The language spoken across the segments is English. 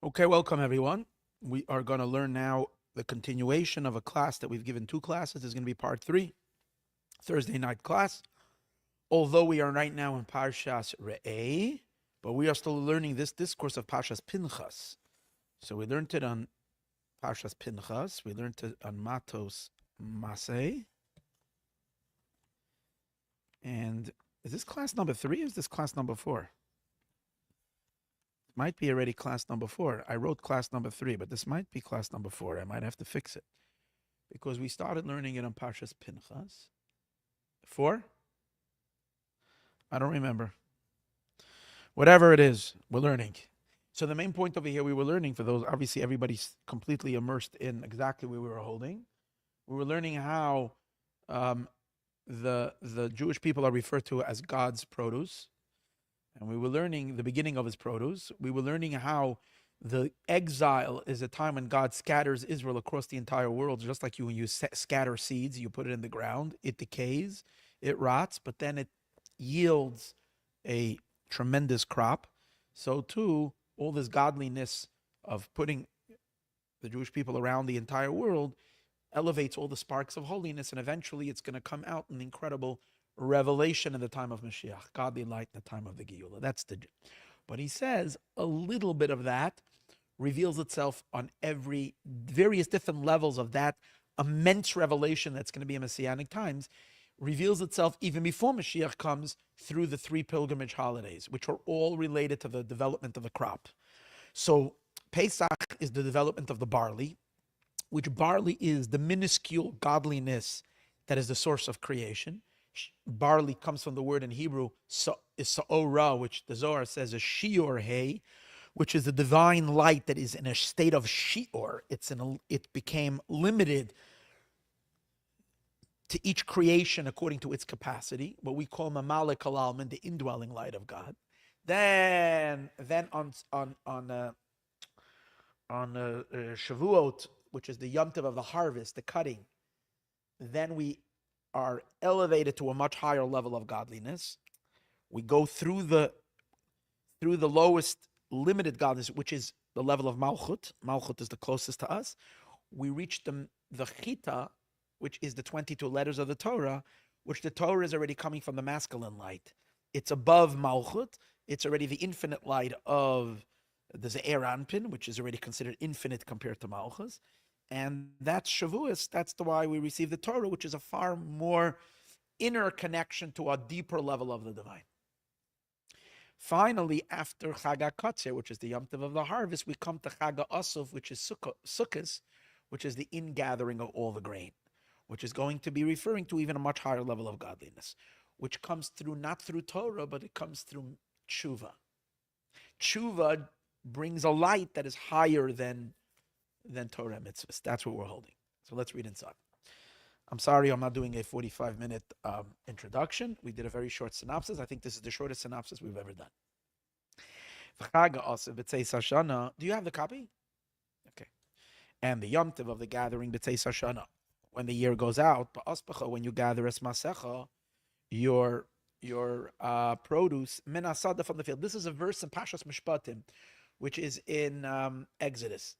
Okay, welcome everyone. We are going to learn now the continuation of a class that we've given two classes. This is going to be part 3, Thursday night class. Although we are right now in Parshas Re'eh, but we are still learning this discourse of Parshas Pinchas. So we learned it on Parshas Pinchas. We learned it on Matos Masei. And is this class number 3 or is this class number 4? Might be already class number 4. I wrote class number 3, but this might be class number 4. I might have to fix it because we started learning it on Parshas Pinchas. 4? I don't remember. Whatever it is, we're learning. So the main point over here, we were learning, for those, obviously everybody's completely immersed in exactly where we were holding. We were learning how the Jewish people are referred to as God's produce. And we were learning the beginning of his produce. We were learning how the exile is a time when God scatters Israel across the entire world, just like when you scatter seeds, you put it in the ground, it decays, it rots, but then it yields a tremendous crop. So too, all this godliness of putting the Jewish people around the entire world elevates all the sparks of holiness, and eventually it's going to come out in incredible revelation in the time of Mashiach, godly light in the time of the Geula. But he says a little bit of that reveals itself on every various different levels of that immense revelation that's going to be in Messianic times, reveals itself even before Mashiach comes through the 3 pilgrimage holidays, which are all related to the development of the crop. So Pesach is the development of the barley, which barley is the minuscule godliness that is the source of creation. Barley comes from the word in Hebrew, is sa'ora, which the Zohar says is shior hay, which is the divine light that is in a state of shior. It became limited to each creation according to its capacity, what we call mamalik halalman, the indwelling light of God. Then on Shavuot, which is the Yom Tov of the harvest, the cutting, then we are elevated to a much higher level of godliness. We go through the lowest limited godliness, which is the level of Malchut. Malchut is the closest to us. We reach the Chita, which is the 22 letters of the Torah, which the Torah is already coming from the masculine light. It's above Malchut. It's already the infinite light of the Ze'er Anpin, which is already considered infinite compared to Malchus. And that's Shavuos. That's why we receive the Torah, which is a far more inner connection to a deeper level of the divine. Finally, after Chag HaKotzer, which is the Yom Tov of the harvest, we come to Chag HaAsov, which is Sukkot, which is the ingathering of all the grain, which is going to be referring to even a much higher level of godliness, which comes through not through Torah, but it comes through tshuva. Tshuva brings a light that is higher than Torah mitzvahs. That's what we're holding. So let's read inside. I'm sorry, I'm not doing a 45-minute introduction. We did a very short synopsis. I think this is the shortest synopsis we've ever done. Do you have the copy? Okay. And the Yom Tov of the gathering, B'tzeis Hashana, when the year goes out, when you gather es masecha, your produce, menasada from the field. This is a verse in Pashas Mishpatim, which is in Exodus.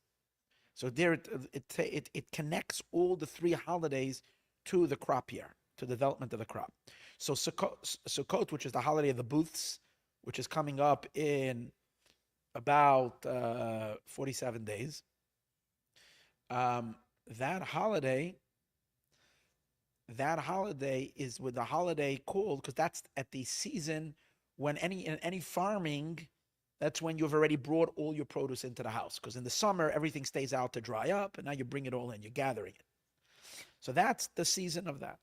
So there it connects all the 3 holidays to the crop year, to the development of the crop. So Sukkot, which is the holiday of the booths, which is coming up in about 47 days. That holiday is with the holiday called, because that's at the season when any farming, that's when you've already brought all your produce into the house. Because in the summer, everything stays out to dry up, and now you bring it all in, you're gathering it. So that's the season of that.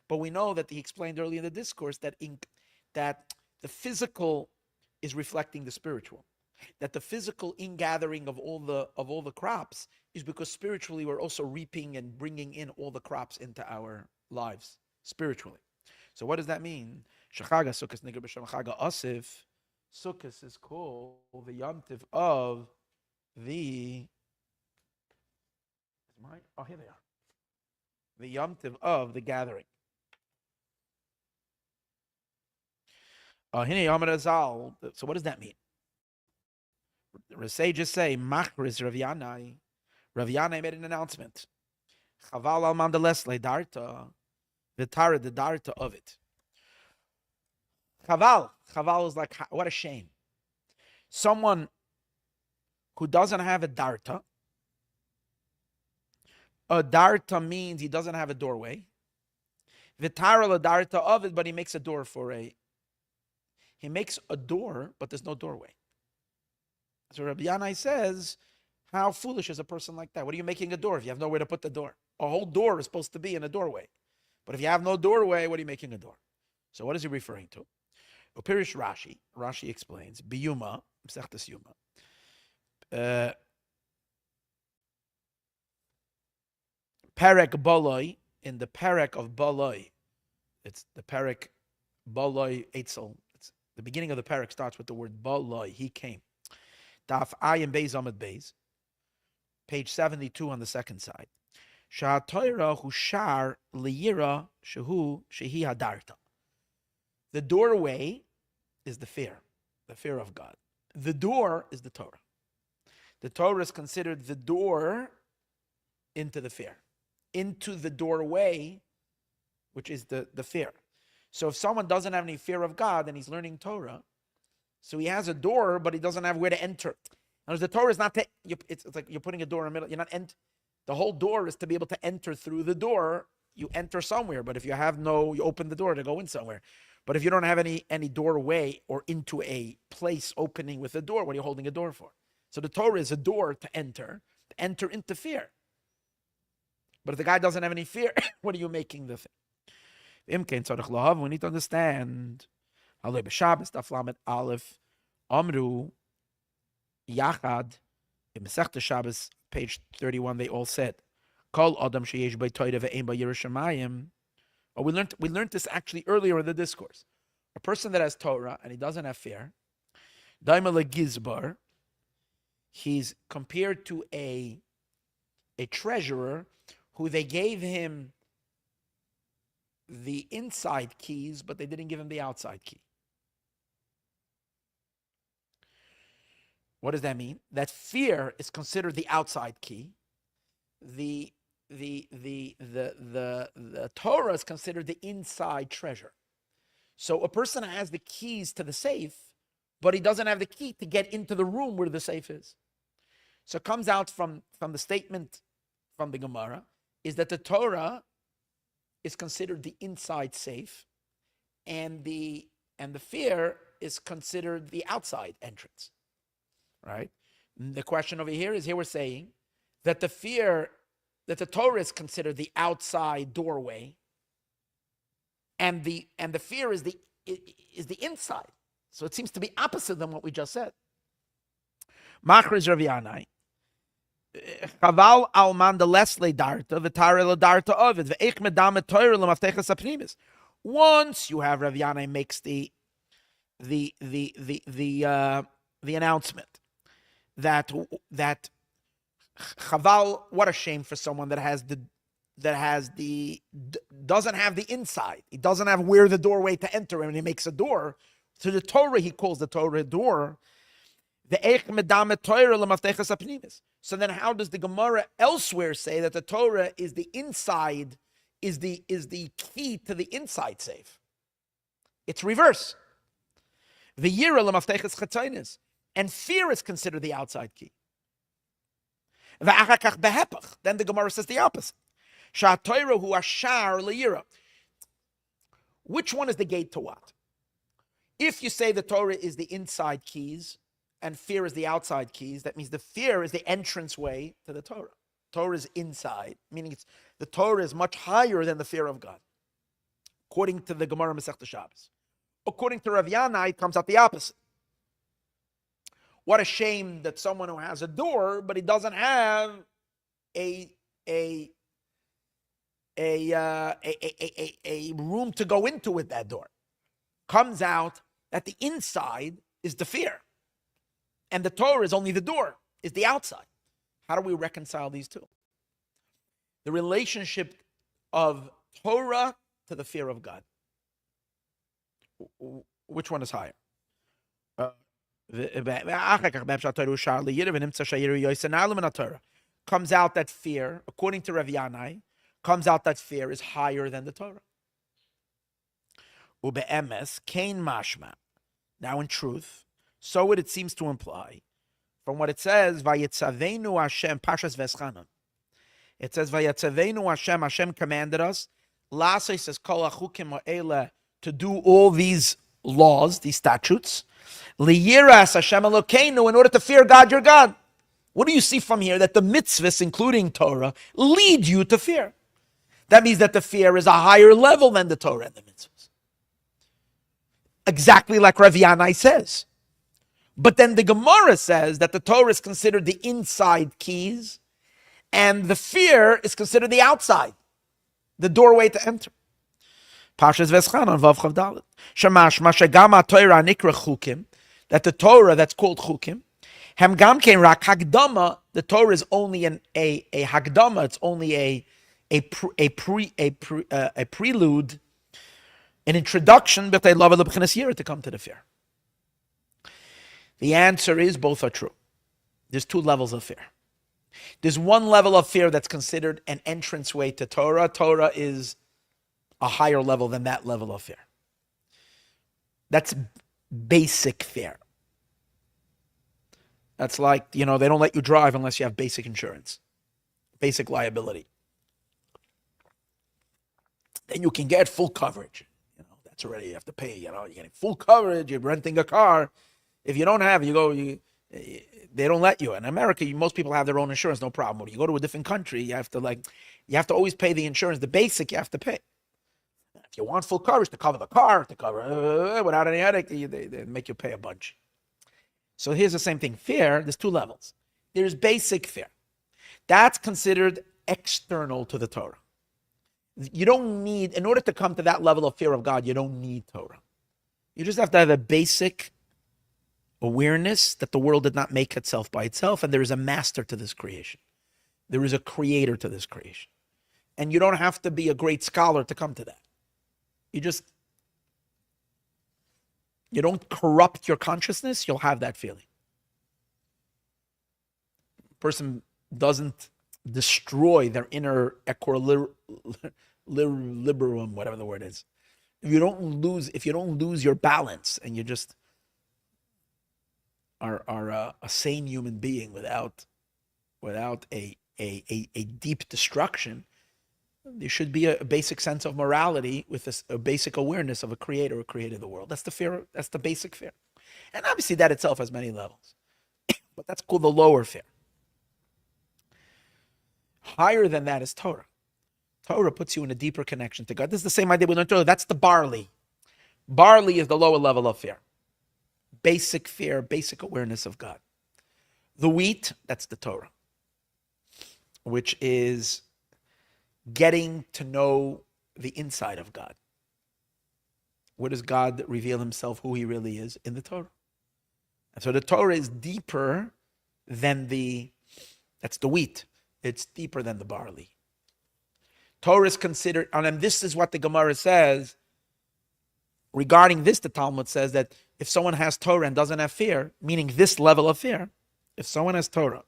But we know that he explained earlier in the discourse that the physical is reflecting the spiritual. That the physical ingathering of all the crops is because spiritually we're also reaping and bringing in all the crops into our lives spiritually. So what does that mean? Shachaga Sukkos Nigar B'Shem Chaga Asif. Sukkot is called the Yom Tov of the. Oh, here they are. The Yom Tov of the gathering. So what does that mean? The sages say, Machris Rav Yanai. Rav Yanai made an announcement. Chaval al mandalesle darta. The darta of it. Chaval is like, what a shame. Someone who doesn't have a darta. A darta means he doesn't have a doorway. Vitara la darta of it, but he makes a door he makes a door, but there's no doorway. So Rabbi Yanai says, how foolish is a person like that? What are you making a door if you have nowhere to put the door? A whole door is supposed to be in a doorway. But if you have no doorway, what are you making a door? So what is he referring to? Upirish Rashi. Rashi explains, Biyuma, Msechtes Yuma. Perek Boloi, in the Perek of Boloi, it's the Perek Boloi Eitzel. The beginning of the Perek starts with the word Boloi, he came. Daf Ayin Beis Amud Beis, page 72 on the second side. Sha'atoira hushar liyira shehu shehi hadarta. The doorway is the fear of God. The door is the Torah. The Torah is considered the door into the fear, into the doorway, which is the fear. So if someone doesn't have any fear of God and he's learning Torah, so he has a door, but he doesn't have where to enter. And the Torah is not, it's like you're putting a door in the middle. You're not the whole door is to be able to enter through the door. You enter somewhere, but if you have you open the door to go in somewhere. But if you don't have any doorway or into a place opening with a door, what are you holding a door for? So the Torah is a door to enter into fear. But if the guy doesn't have any fear, what are you making the thing? We need to understand. Aleph, Amru, Yachad, in Masechta Shabbos, page 31, they all said, Kol Adam sheyesh by Torah ve'ein by Yerushalayim. Oh, we learned this actually earlier in the discourse. A person that has Torah and he doesn't have fear, Daima legizbar, he's compared to a treasurer who they gave him the inside keys, but they didn't give him the outside key. What does that mean? That fear is considered the outside key. The Torah is considered the inside treasure. So a person has the keys to the safe, but he doesn't have the key to get into the room where the safe is. So it comes out from the statement from the Gemara is that the Torah is considered the inside safe, and the fear is considered the outside entrance. Right? The question over here is, here we're saying that the Torah is considered the outside doorway, and the fear is the inside. So it seems to be opposite than what we just said. Machriz Rav Yanai. Chaval al man de lesle darta v'tare le darta ovid ve'ich medam Torah lemafteches aprimis. Once you have Rav Yanai makes the announcement that Chaval, what a shame for someone that doesn't have the inside. He doesn't have where the doorway to enter, and he makes a door. To the Torah, he calls the Torah a door. So then how does the Gemara elsewhere say that the Torah is the inside, is the key to the inside safe? It's reverse. And fear is considered the outside key. Then the Gemara says the opposite. Which one is the gate to what? If you say the Torah is the inside keys and fear is the outside keys, that means the fear is the entrance way to the Torah. Torah is inside, meaning the Torah is much higher than the fear of God, according to the Gemara Masechta Shabbos. According to Rav Yanai, it comes out the opposite. What a shame that someone who has a door, but he doesn't have a room to go into with that door. Comes out that the inside is the fear, and the Torah is only the door, is the outside. How do we reconcile these two? The relationship of Torah to the fear of God. Which one is higher? Comes out that fear, according to Rav Yanai, comes out that fear is higher than the Torah. Ube'emes, kain mashma. Now in truth, so what it seems to imply, from what it says, Vayitzavenu Hashem, Pashas Veschanan. It says, Vayitzavenu Hashem, Hashem commanded us, Lasa says, Kol achukim ha'ele, to do all these laws, these statutes, Liyiras Hashem Elokeinu, in order to fear God, your God. What do you see from here? That the mitzvahs, including Torah, lead you to fear. That means that the fear is a higher level than the Torah and the mitzvahs. Exactly like Rav Yanai says. But then the Gemara says that the Torah is considered the inside keys, and the fear is considered the outside, the doorway to enter. Pashas Veschanan Vav Chav Dalet. Shamash Mashagama Torah Nikra Chukim, that the Torah that's called Chukim, Hem Gam Kein Rak Hagdama, the Torah is only a Hagdama, it's only a prelude, an introduction, but they love it to come to the fear. The answer is both are true. There's two levels of fear. There's one level of fear that's considered an entranceway to Torah. Torah is a higher level than that level of fear. That's basic fear. That's like, they don't let you drive unless you have basic insurance, basic liability. Then you can get full coverage. That's already, you have to pay, you're getting full coverage, you're renting a car. If you don't have, they don't let you. In America, most people have their own insurance, no problem. When you go to a different country, you have to always pay the insurance. The basic, you have to pay. If you want full coverage to cover the car, to cover without any headache, they make you pay a bunch. So here's the same thing. Fear, there's two levels. There's basic fear. That's considered external to the Torah. You don't need, in order to come to that level of fear of God, you don't need Torah. You just have to have a basic awareness that the world did not make itself by itself, and there is a master to this creation. There is a creator to this creation. And you don't have to be a great scholar to come to that. You don't corrupt your consciousness, you'll have that feeling. A person doesn't destroy their inner equilibrium, whatever the word is. If you don't lose your balance, and you just are a sane human being without a deep destruction, there should be a basic sense of morality with a basic awareness of a creator who created the world. That's the fear. That's the basic fear. And obviously that itself has many levels. But that's called the lower fear. Higher than that is Torah. Torah puts you in a deeper connection to God. This is the same idea we learned earlier. That's the barley. Barley is the lower level of fear. Basic fear, basic awareness of God. The wheat, that's the Torah, which is getting to know the inside of God. Where does God reveal himself, who he really is? In the Torah. And so the Torah is deeper than that's the wheat. It's deeper than the barley. Torah is considered, and this is what the Gemara says. Regarding this, the Talmud says that if someone has Torah and doesn't have fear, meaning this level of fear, if someone has Torah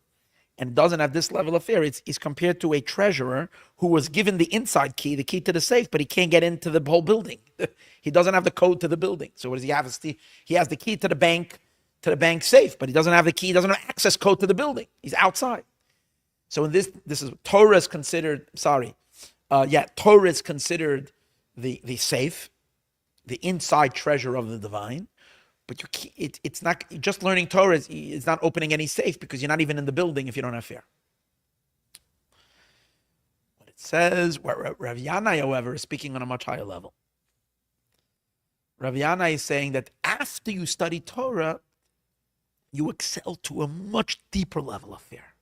and doesn't have this level of fear, he's compared to a treasurer who was given the inside key, the key to the safe, but he can't get into the whole building. He doesn't have the code to the building. So what does he have? He has the key to the bank safe, but he doesn't have the key, he doesn't have access code to the building. He's outside. So in this is Torah is considered, Torah is considered the safe, the inside treasure of the divine. But it's not just learning Torah. It's not opening any safe because you're not even in the building if you don't have fear. What it says, Rav Yanai, however, is speaking on a much higher level. Rav Yanai is saying that after you study Torah, you excel to a much deeper level of fear.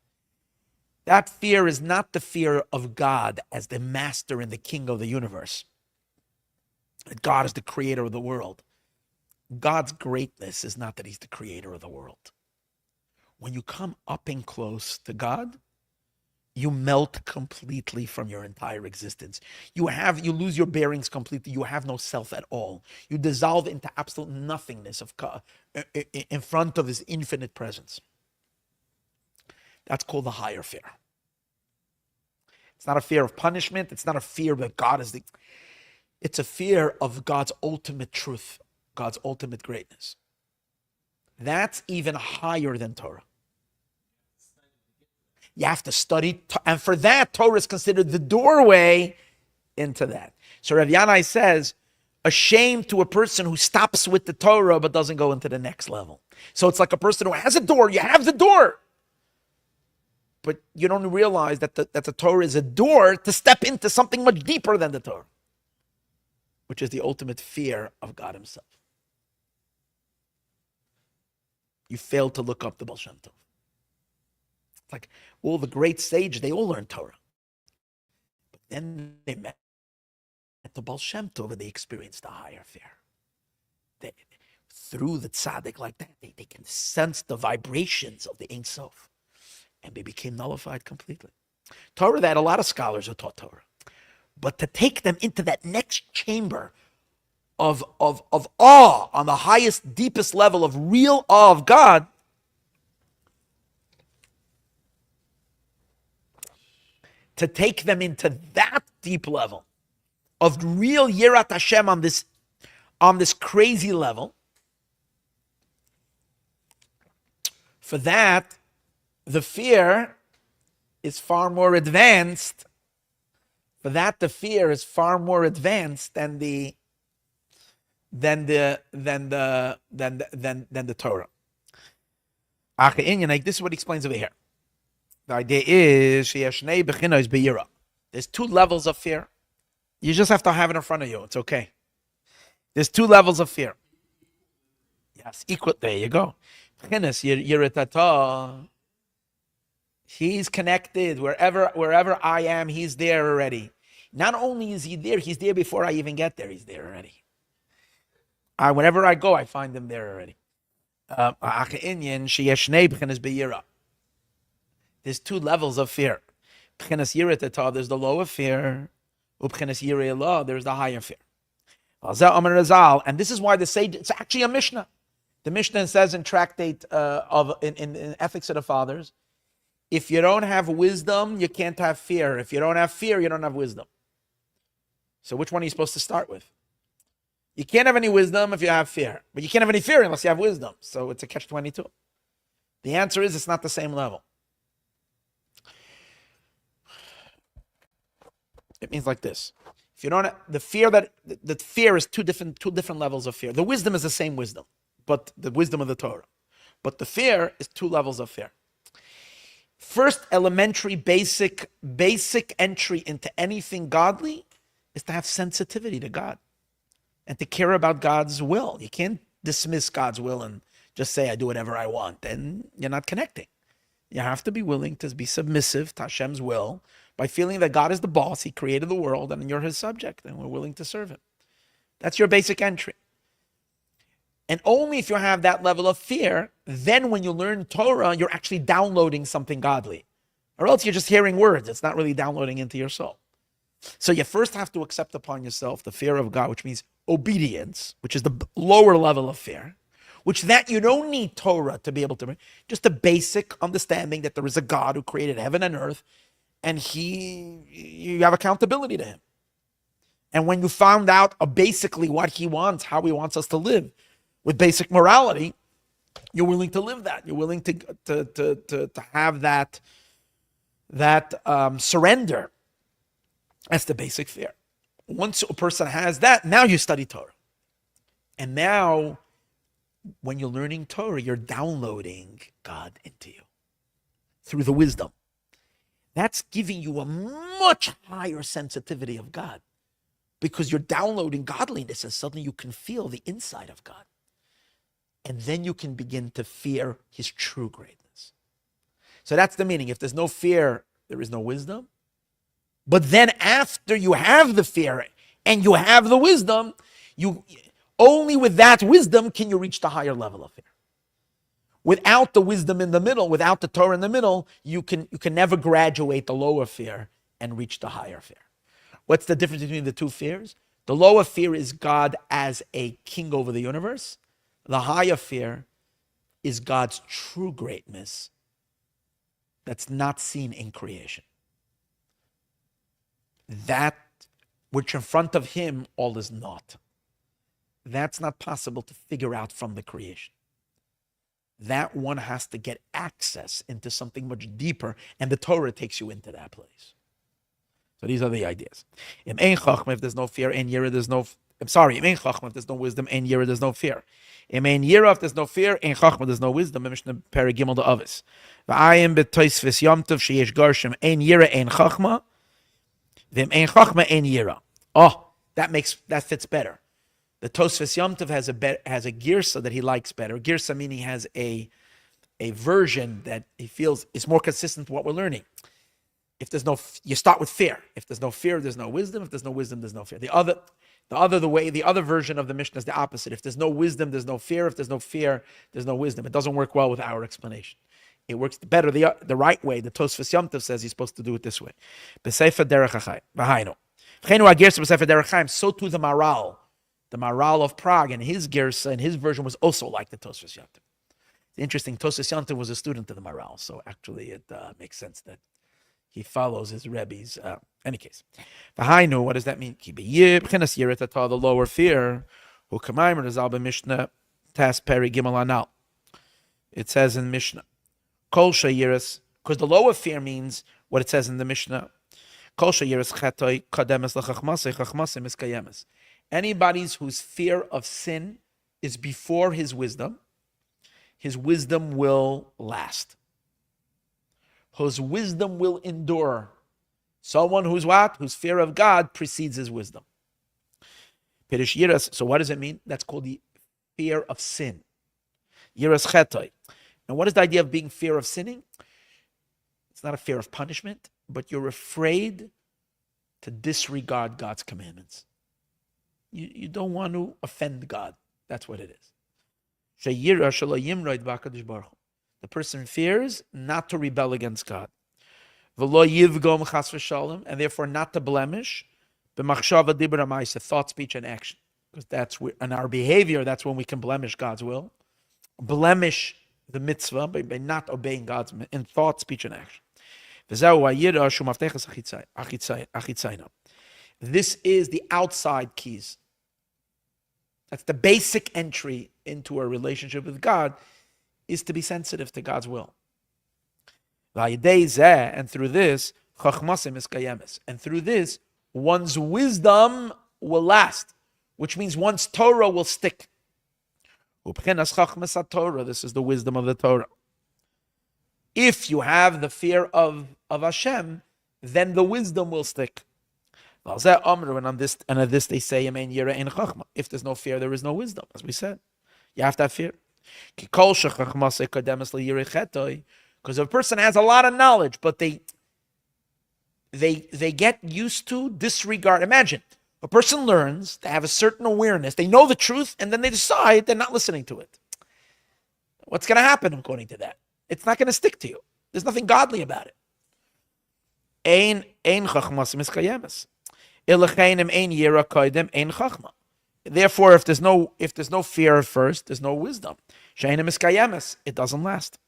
That fear is not the fear of God as the master and the king of the universe. That God is the creator of the world. God's greatness is not that he's the creator of the world. When you come up and close to God, you melt completely from your entire existence. You lose your bearings completely. You have no self at all. You dissolve into absolute nothingness in front of his infinite presence. That's called the higher fear. It's not a fear of punishment. It's not a fear that God is it's a fear of God's ultimate truth, God's ultimate greatness. That's even higher than Torah. You have to study, and for that, Torah is considered the doorway into that. So Rav Yanai says, a shame to a person who stops with the Torah but doesn't go into the next level. So it's like a person who has a door, you have the door, but you don't realize that the Torah is a door to step into something much deeper than the Torah, which is the ultimate fear of God himself. You fail to look up the Baal Shem Tov. It's like all the great sages, they all learned Torah. But then they met at the Baal Shem Tov and they experienced a higher fear. Through the tzaddik like that, they can sense the vibrations of the Ein Sof. And they became nullified completely. Torah, they had a lot of scholars who taught Torah. But to take them into that next chamber of awe, on the highest, deepest level of real awe of God, to take them into that deep level of real Yirat Hashem on this crazy level, for that, the fear is far more advanced. For that, the fear is far more advanced than the Torah. This is what he explains over here. The idea is there's two levels of fear. You just have to have it in front of you. It's okay. There's two levels of fear. Yes, equal. There you go. He's connected. Wherever I am, he's there already. Not only is he there, he's there before I even get there. He's there already. Whenever I go, I find him there already. There's two levels of fear. There's the lower fear. There's the higher fear. And this is why the sage, it's actually a Mishnah. The Mishnah says in Tractate in Ethics of the Fathers, if you don't have wisdom, you can't have fear. If you don't have fear, you don't have wisdom. So which one are you supposed to start with? You can't have any wisdom if you have fear. But you can't have any fear unless you have wisdom. So it's a catch-22. The answer is it's not the same level. It means like this. If you don't, the fear is two different levels of fear. The wisdom is the same wisdom, but the wisdom of the Torah. But the fear is two levels of fear. First elementary, basic entry into anything godly is to have sensitivity to God and to care about God's will. You can't dismiss God's will and just say, I do whatever I want. Then you're not connecting. You have to be willing to be submissive to Hashem's will by feeling that God is the boss. He created the world and you're his subject and we're willing to serve him. That's your basic entry. And only if you have that level of fear, then when you learn Torah, you're actually downloading something godly. Or else you're just hearing words. It's not really downloading into your soul. So you first have to accept upon yourself the fear of God, which means obedience, which is the lower level of fear, which that you don't need Torah to be able to, just a basic understanding that there is a God who created heaven and earth, and you have accountability to him. And when you found out basically what he wants, how he wants us to live, with basic morality, you're willing to live that. You're willing to have that surrender. That's the basic fear. Once a person has that, now you study Torah. And now, when you're learning Torah, you're downloading God into you through the wisdom. That's giving you a much higher sensitivity of God because you're downloading godliness and suddenly you can feel the inside of God. And then you can begin to fear his true greatness. So that's the meaning. If there's no fear, there is no wisdom. But then after you have the fear and you have the wisdom, only with that wisdom can you reach the higher level of fear. Without the wisdom in the middle, without the Torah in the middle, you can never graduate the lower fear and reach the higher fear. What's the difference between the two fears? The lower fear is God as a king over the universe. The higher fear is God's true greatness that's not seen in creation. That which in front of him all is not. That's not possible to figure out from the creation. That one has to get access into something much deeper, and the Torah takes you into that place. So these are the ideas. If there's no fear, and yira, there's no. I'm sorry. If there's no wisdom, and yira, there's no fear. If there's no fear, and chachma, there's no wisdom. Mishnah Perigimel the Avis. V'ayim b'toisvis yomtov sheyesh garshim ein yira ein chachma. V'im ein chachma ein yira. Oh, that fits better. The Tosfos Yom Tov has a girsa that he likes better. Girsa meaning has a version that he feels is more consistent with what we're learning. If there's no, you start with fear. If there's no fear, there's no wisdom. If there's no wisdom, there's no fear. The other version of the Mishnah is the opposite. If there's no wisdom, there's no fear. If there's no fear, there's no wisdom. It doesn't work well with our explanation. It works better the right way. The Tosfos Yom Tov says you're supposed to do it this way. B'sefer derech hachayim. So too the Maral. The Maral of Prague and his gersa and his version was also like the Tosfos Yom Tov. It's interesting. Tosfos Yom Tov was a student of the Maral, so actually it makes sense that he follows his Rebbe's. Any case, V'hainu, what does that mean? The lower fear. Mishnah Tas Peri Gimel Anal. It says in Mishnah, Kol Shayiras, because the lower fear means what it says in the Mishnah. Kol Shayiras Chatoy Kademes LaChachmasei Chachmasei Miskayemes. Anybody's whose fear of sin is before his wisdom will last. Whose wisdom will endure. Someone who's what? Whose fear of God precedes his wisdom. Pirish Yiras. So what does it mean? That's called the fear of sin. Yiras Chetoy. And what is the idea of being fear of sinning? It's not a fear of punishment, but you're afraid to disregard God's commandments. You don't want to offend God. That's what it is. The person fears not to rebel against God. And therefore not to blemish thought, speech, and action. Because that's where, in our behavior, that's when we can blemish God's will. Blemish the mitzvah by not obeying God's in thought, speech, and action. This is the outside keys. That's the basic entry into a relationship with God, is to be sensitive to God's will. And through this, one's wisdom will last, which means one's Torah will stick. This is the wisdom of the Torah. If you have the fear of Hashem, then the wisdom will stick. And on this they say, if there's no fear, there is no wisdom, as we said. You have to have fear. Because a person has a lot of knowledge, but they get used to disregard. Imagine, a person learns to have a certain awareness. They know the truth, and then they decide they're not listening to it. What's going to happen according to that? It's not going to stick to you. There's nothing godly about it. Therefore, if there's no fear at first, there's no wisdom. It doesn't last.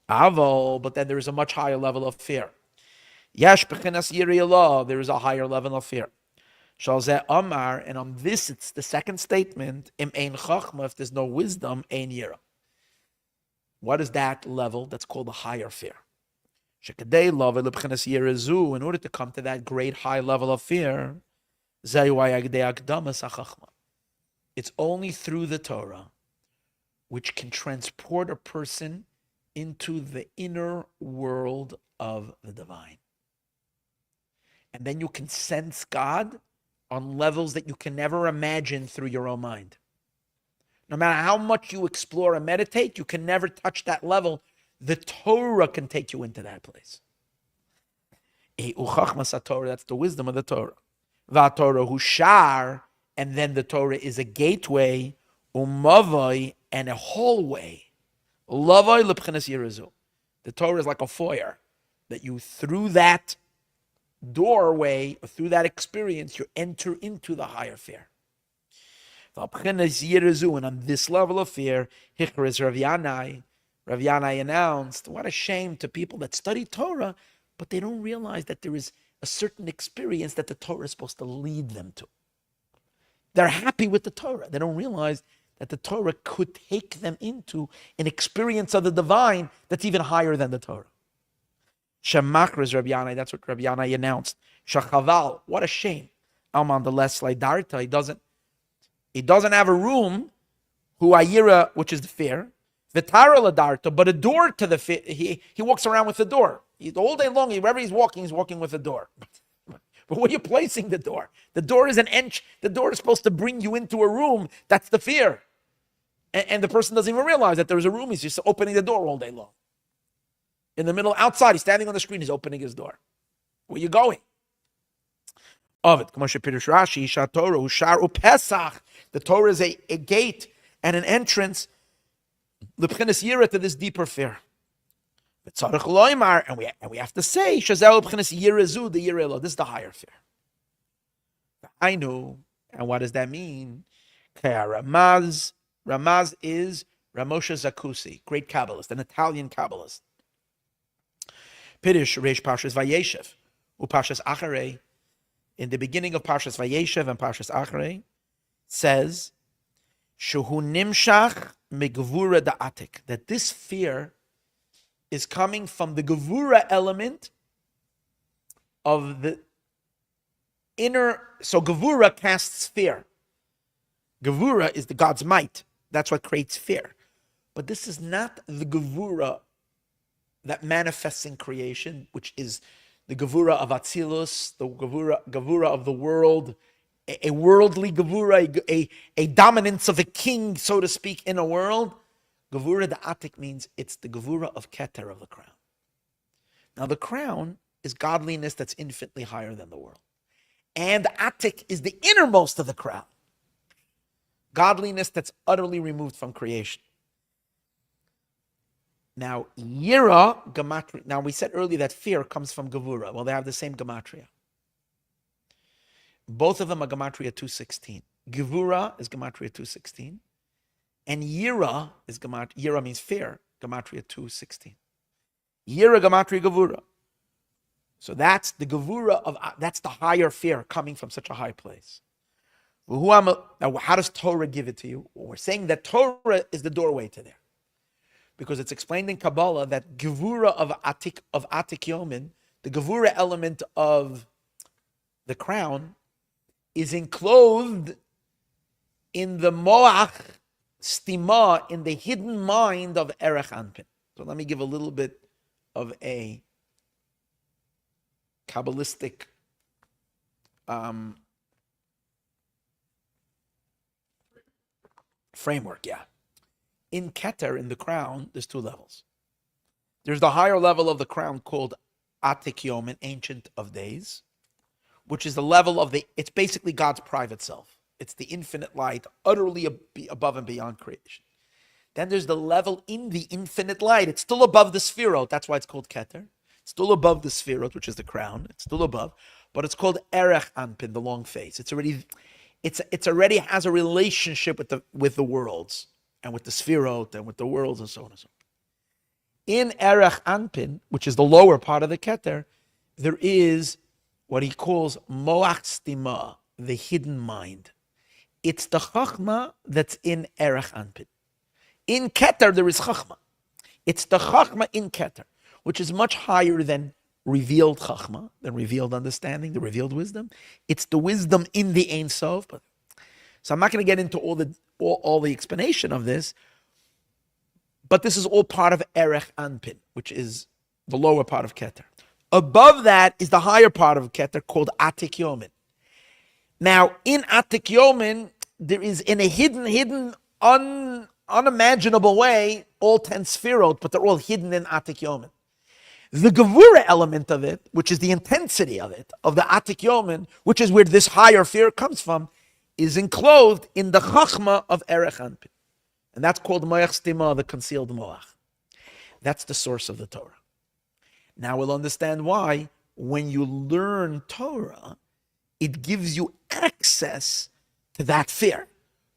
But then there is a much higher level of fear. There is a higher level of fear. And on this, it's the second statement. If there's no wisdom, what is that level? That's called a higher fear. In order to come to that great high level of fear, it's only through the Torah which can transport a person into the inner world of the divine. And then you can sense God on levels that you can never imagine through your own mind. No matter how much you explore and meditate, you can never touch that level. The Torah can take you into that place. That's the wisdom of the Torah. V'atorah hushar, and then the Torah is a gateway, umavai, and a hallway, Lavoi lebchinas yirazu. The Torah is like a foyer that you, through that doorway, or through that experience, you enter into the higher fear. And on this level of fear, Hichris Rav Yanai announced, what a shame to people that study Torah, but they don't realize that there is a certain experience that the Torah is supposed to lead them to. They're happy with the Torah. They don't realize that the Torah could take them into an experience of the divine that's even higher than the Torah. Shemachris Rav Yanai, that's what Rav Yanai announced. Shachaval, what a shame. Alman the less Darta, he doesn't have a room, hu ayira, which is the fear, vitara ladarta, but a door to the fear. He walks around with the door. The whole day long, wherever he's walking with a door. But where are you placing the door? The door is an inch. The door is supposed to bring you into a room. That's the fear. And the person doesn't even realize that there's a room. He's just opening the door all day long. In the middle, outside, he's standing on the screen, he's opening his door. Where are you going? The Torah is a gate and an entrance to this deeper fear. And we have to say, this is the higher fear. I know. And what does that mean? Ramaz is Ramosha Zakusi, great Kabbalist, an Italian Kabbalist. Pirush Reish Parshas Vayeshev, Upashas Acharei, in the beginning of Parshas Vayeshev and Parshas Acharei, says, Shehu Nimshach Megvura Da'atik, that this fear is coming from the Gevura element of the inner. So Gevura casts fear. Gevura is the God's might. That's what creates fear. But this is not the Gevura that manifests in creation, which is the Gevura of Atzilus, the Gevura of the world, a worldly Gevura, a dominance of a king, so to speak, in a world. Gevura Da'atik means it's the Gevura of Keter, of the crown. Now the crown is godliness that's infinitely higher than the world. And Atik is the innermost of the crown. Godliness that's utterly removed from creation. Now, Yira, Gematria. Now, we said earlier that fear comes from Gevura. Well, they have the same Gematria. Both of them are Gematria 216. Gevura is Gematria 216. And Yira is Gematria. Yira means fear. Gematria 216. Yira, Gematria, Gevura. So that's the Gevura that's the higher fear coming from such a high place. Now, how does Torah give it to you? Well, we're saying that Torah is the doorway to there. Because it's explained in Kabbalah that Gevura of Atik Yomin, the Gevura element of the crown, is enclosed in the Moach Stima, in the hidden mind of Erech Anpin. So let me give a little bit of a Kabbalistic framework, In Keter, in the crown, there's two levels. There's the higher level of the crown called Atik Yomin, Ancient of Days, which is the level of it's basically God's private self. It's the infinite light, utterly above and beyond creation. Then there's the level in the infinite light. It's still above the Sphirot. That's why it's called Keter. It's still above the Sphirot, which is the crown. It's still above. But it's called Erech Anpin, the long face. It's already has a relationship with the worlds, and with the Sphirot, and with the worlds, and so on and so on. In Erech Anpin, which is the lower part of the Keter, there is what he calls Moach Stima, the hidden mind. It's the Chachma that's in Erech Anpin. In Keter, there is Chachma. It's the Chachma in Keter, which is much higher than revealed Chachma, than revealed understanding, the revealed wisdom. It's the wisdom in the Ein Sof. So I'm not going to get into all the explanation of this, but this is all part of Erech Anpin, which is the lower part of Keter. Above that is the higher part of Keter called Atik Yomin. Now, in Atik Yomin, there is in a hidden, unimaginable way, all 10 Sphirot, but they're all hidden in Atik Yomin. The Gevura element of it, which is the intensity of it, of the Atik Yomin, which is where this higher fear comes from, is enclosed in the Chachma of Erech Anpin. And that's called Moach Stima, the concealed Moach. That's the source of the Torah. Now we'll understand why when you learn Torah, it gives you access to that fear.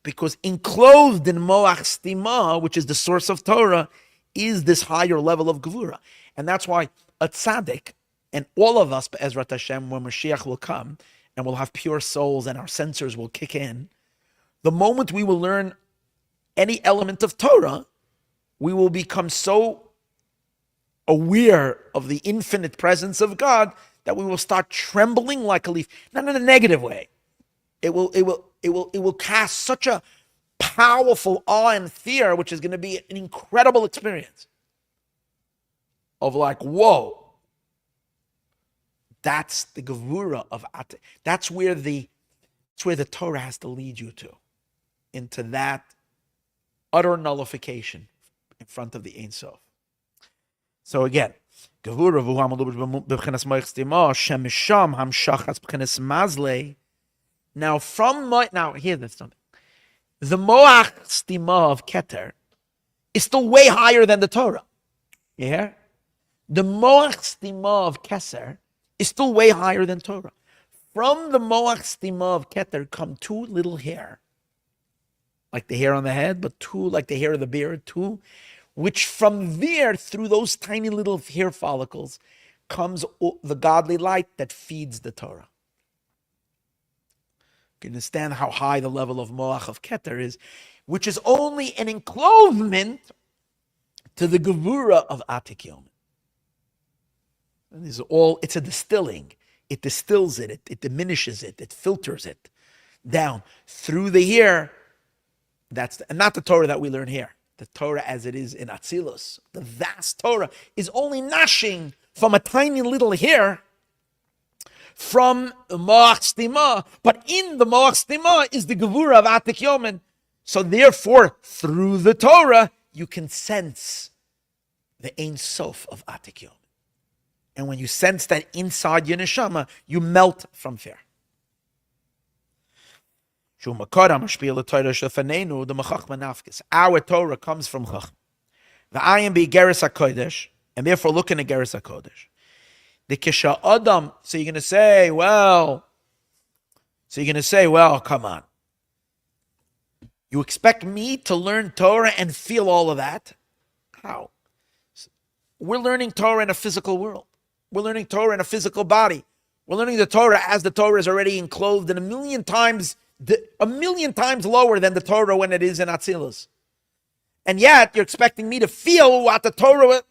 Because enclosed in Moach Stima, which is the source of Torah, is this higher level of Gevura. And that's why a tzaddik, and all of us, Be'ezrat Hashem, when Mashiach will come, and we'll have pure souls and our sensors will kick in, the moment we will learn any element of Torah, we will become so aware of the infinite presence of God that we will start trembling like a leaf, not in a negative way. It will cast such a powerful awe and fear, which is going to be an incredible experience of like, whoa. That's the gevura of Atik. That's where the Torah has to lead you to, into that utter nullification in front of the Ein Sof. So again, gevura b'chinas moich stima shemisham hamshachas b'chinas mazlei. Now hear this something. The moach stima of Keter is still way higher than the Torah. You hear? The moach stima of Keser is still way higher than Torah. From the moach stima of Keter come two little hair, like the hair on the head, but two like the hair of the beard, two, which from there, through those tiny little hair follicles, comes the godly light that feeds the Torah. You can understand how high the level of moach of Keter is, which is only an enclosement to the gevura of Atik Yom. And these are all, it's a distilling. It distills it, it diminishes it, it filters it down through the hair. And not the Torah that we learn here. The Torah as it is in Atzilus, the vast Torah, is only nashing from a tiny little hair from the Moach Stima. But in the Moach Stima is the Gevura of Atik Yomen. So therefore, through the Torah, you can sense the Ein Sof of Atik Yomen. And when you sense that inside your neshama, you melt from fear. Our Torah comes from Chacham. The ayin be Geras HaKodesh, and therefore looking at Geras HaKodesh. The Kisha Adam, so you're going to say, well, come on. You expect me to learn Torah and feel all of that? How? We're learning Torah in a physical world. We're learning Torah in a physical body. We're learning the Torah as the Torah is already enclosed in a million times lower than the Torah when it is in Atzilus. And yet, you're expecting me to feel what the Torah...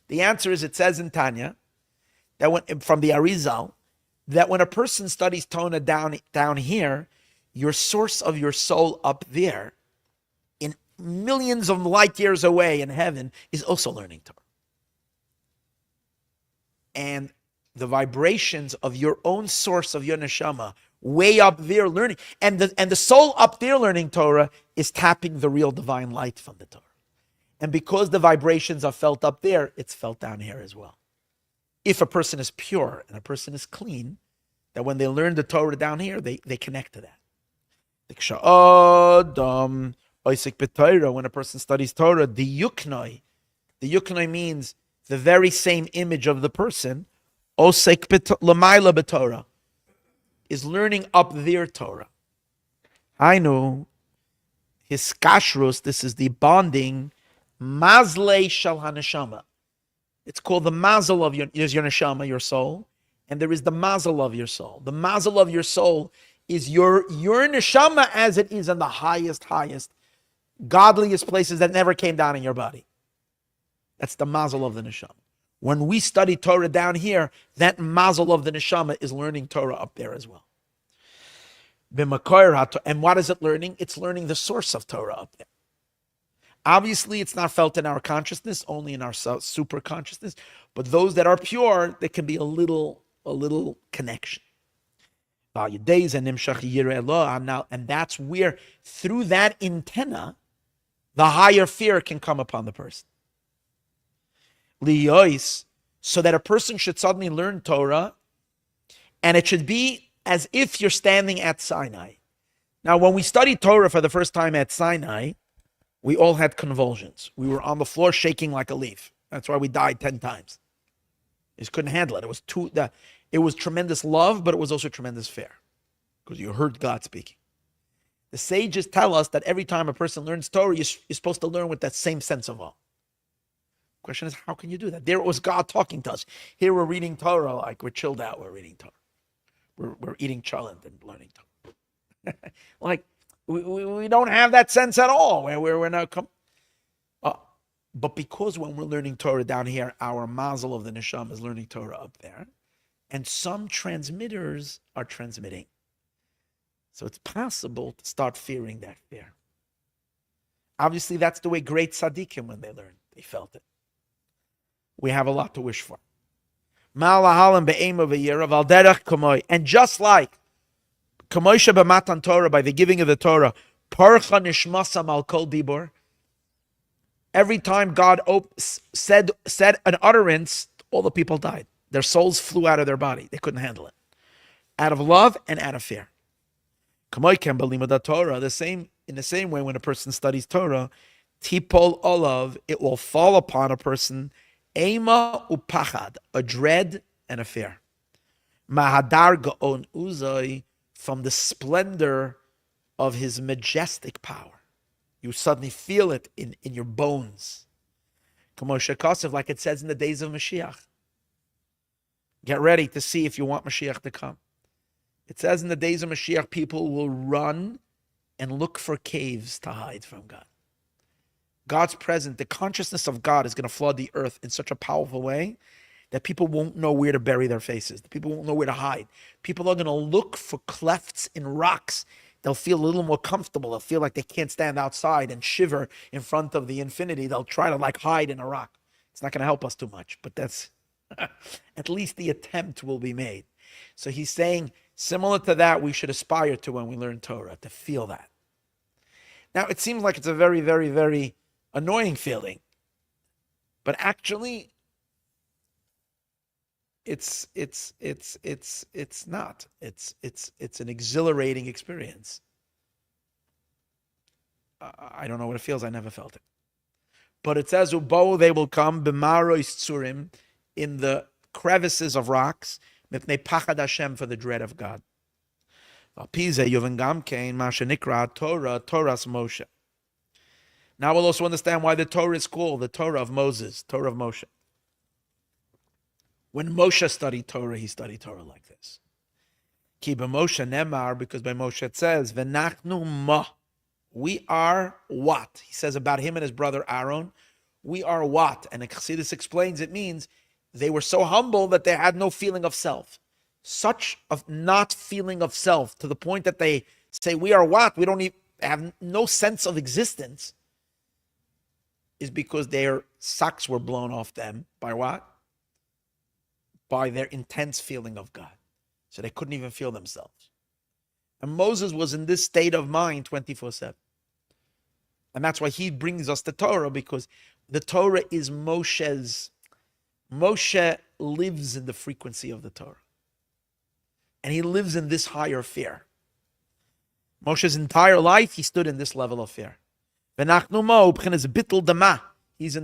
The answer is, it says in Tanya, that from the Arizal, that when a person studies Torah down here, your source of your soul up there, in millions of light years away in heaven, is also learning Torah. And the vibrations of your own source of your neshama, way up there learning, and the soul up there learning Torah is tapping the real divine light from the Torah. And because the vibrations are felt up there, it's felt down here as well. If a person is pure and a person is clean, that when they learn the Torah down here, they connect to that. When a person studies Torah, the yuknoi means the very same image of the person, osek l'mayla b'Torah, is learning up their Torah. I know his kashrus, this is the bonding, mazlei shel haneshama. It's called the mazel of there's your neshama, your soul, and there is the mazel of your soul. The mazel of your soul is your neshama as it is in the highest, godliest places that never came down in your body. That's the mazel of the neshama. When we study Torah down here, that mazel of the neshama is learning Torah up there as well. And what is it learning? It's learning the source of Torah up there. Obviously, it's not felt in our consciousness, only in our super consciousness. But those that are pure, there can be a little connection. And that's where, through that antenna, the higher fear can come upon the person. So that a person should suddenly learn Torah, and it should be as if you're standing at Sinai. Now, when we studied Torah for the first time at Sinai, we all had convulsions. We were on the floor shaking like a leaf. That's why we died 10 times. You just couldn't handle it. It was tremendous love, but it was also tremendous fear, because you heard God speaking. The sages tell us that every time a person learns Torah, you're supposed to learn with that same sense of awe. Question is, how can you do that? There was God talking to us. Here we're reading Torah like we're chilled out. We're reading Torah. We're eating cholent and learning Torah. Like we don't have that sense at all. We're not. But because when we're learning Torah down here, our mazel of the neshama is learning Torah up there, and some transmitters are transmitting. So it's possible to start fearing that fear. Obviously, that's the way great tzaddikim, when they learned, they felt it. We have a lot to wish for. And just like by the giving of the Torah, every time God said an utterance, all the people died. Their souls flew out of their body. They couldn't handle it. Out of love and out of fear. In the same way, when a person studies Torah, tipol olav, it will fall upon a person, ema upachad, a dread and a fear. Mahadar gaon uzay, from the splendor of his majestic power. You suddenly feel it in your bones. Like it says in the days of Mashiach. Get ready to see if you want Mashiach to come. It says in the days of Mashiach, people will run and look for caves to hide from God. God's presence, the consciousness of God is going to flood the earth in such a powerful way that people won't know where to bury their faces. People won't know where to hide. People are going to look for clefts in rocks. They'll feel a little more comfortable. They'll feel like they can't stand outside and shiver in front of the infinity. They'll try to hide in a rock. It's not going to help us too much, but that's at least the attempt will be made. So he's saying, similar to that, we should aspire to when we learn Torah, to feel that. Now, it seems like it's a very, very, very annoying feeling, but actually, it's not. It's an exhilarating experience. I don't know what it feels. I never felt it. But it says, "Ubo, they will come b'marois tzurim, in the crevices of rocks, mipnei pachad Hashem, for the dread of God." Torah's Moshe. Now we'll also understand why the Torah is called the Torah of Moses, Torah of Moshe. When Moshe studied Torah, he studied Torah like this. Ki b'Moshe nemar, because by Moshe it says, "V'nachnu ma," we are what? He says about him and his brother Aaron, we are what? And Chassidus explains it means they were so humble that they had no feeling of self. Such a not feeling of self, to the point that they say, we are what? We don't even have no sense of existence, is because their socks were blown off them by what? By their intense feeling of God. So they couldn't even feel themselves. And Moses was in this state of mind 24/7. And that's why he brings us the Torah, because the Torah is Moshe's. Moshe lives in the frequency of the Torah. And he lives in this higher fear. Moshe's entire life, he stood in this level of fear. He's in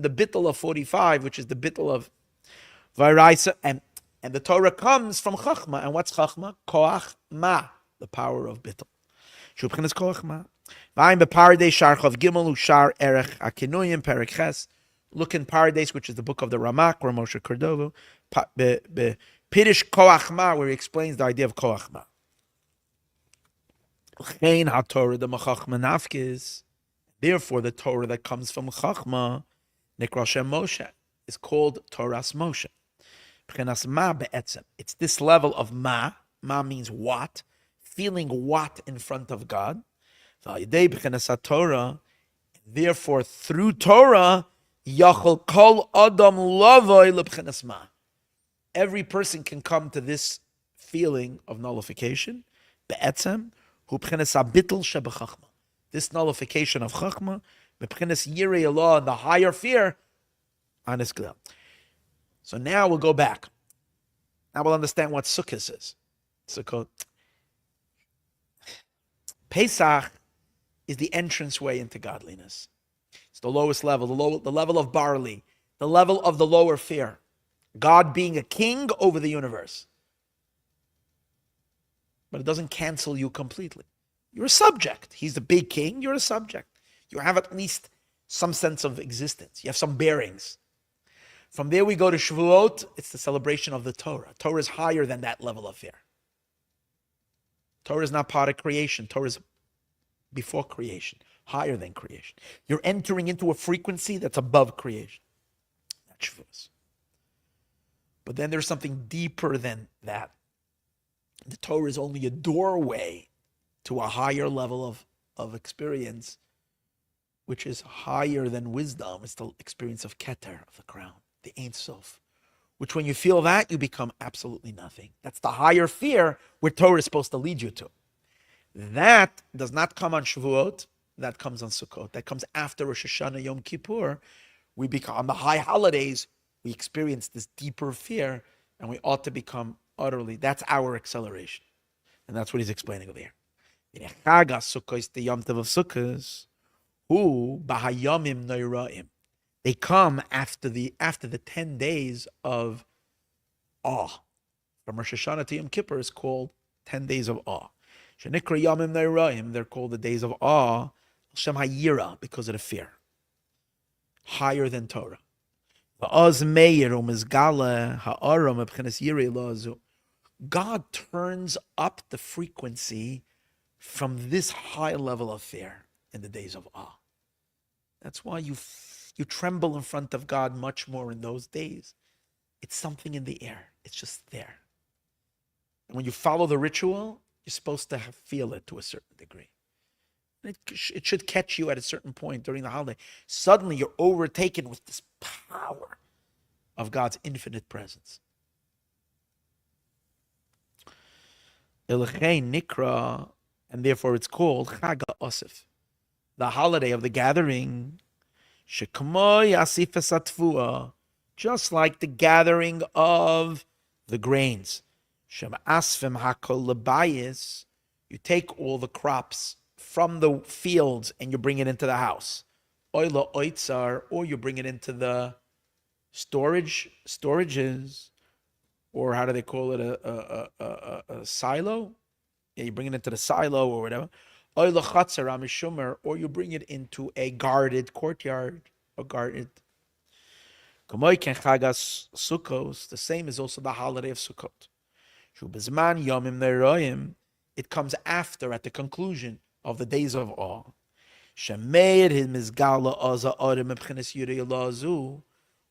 the bittul of 45, which is the bittul of Vairaisa. And the Torah comes from Chachma. And what's Chachma? Koach ma, the power of bittul. Shubchen is Koach ma. Vayim beparadei sharchav gimel ushar erech akinuyim perek ches. Look in Paradise, which is the book of the Ramak, or Moshe Cordovo. Pirish Koach ma, where he explains the idea of Koach ma. Chein haTorah the Chachma nafkis. Therefore, the Torah that comes from Chachma, Nikra Shem Moshe, is called Torah's Moshe. It's this level of ma. Ma means what, feeling what in front of God. Therefore, through Torah, Yachol kol adam lavoi lebchenas ma. Every person can come to this feeling of nullification. Be'etzem hu b'chenas habitul shebechachma. This nullification of chachma, b'chenas yirei Allah, and the higher fear, on his gedel. So now we'll go back. Now we'll understand what Sukkot is. Sukkot. Pesach is the entranceway into godliness. It's the lowest level, the level of barley. the level of the lower fear. God being a king over the universe. But it doesn't cancel you completely. You're a subject. He's the big king. You're a subject. You have at least some sense of existence. You have some bearings. From there we go to Shavuot. It's the celebration of the Torah. Torah is higher than that level of fear. Torah is not part of creation. Torah is before creation, higher than creation. You're entering into a frequency that's above creation. That's Shavuot. But then there's something deeper than that. The Torah is only a doorway to a higher level of experience, which is higher than wisdom. It's the experience of Keter, of the crown, the Ein Sof, which when you feel that, you become absolutely nothing. That's the higher fear where Torah is supposed to lead you to. That does not come on Shavuot. That comes on Sukkot. That comes after Rosh Hashanah, Yom Kippur. We become, on the high holidays, we experience this deeper fear, and we ought to become utterly, that's our acceleration. And that's what he's explaining over here. They come after the 10 days of awe. From Rosh Hashanah to Yom Kippur is called 10 days of awe. They're called the days of awe, Shem Hayira, because of the fear. Higher than Torah. God turns up the frequency from this high level of fear in the days of awe. That's why you tremble in front of God much more in those days. It's something in the air. It's just there. And when you follow the ritual, you're supposed to feel it to a certain degree. It should catch you at a certain point during the holiday. Suddenly you're overtaken with this power of God's infinite presence. Nikra, and therefore it's called Chag HaOsif, the holiday of the gathering. Just like the gathering of the grains. You take all the crops from the fields and you bring it into the house. Or you bring it into the storages, or how do they call it, a silo? Yeah, you bring it into the silo or whatever. Or you bring it into a guarded courtyard, or guarded. The same is also the holiday of Sukkot. It comes after, at the conclusion of the days of awe.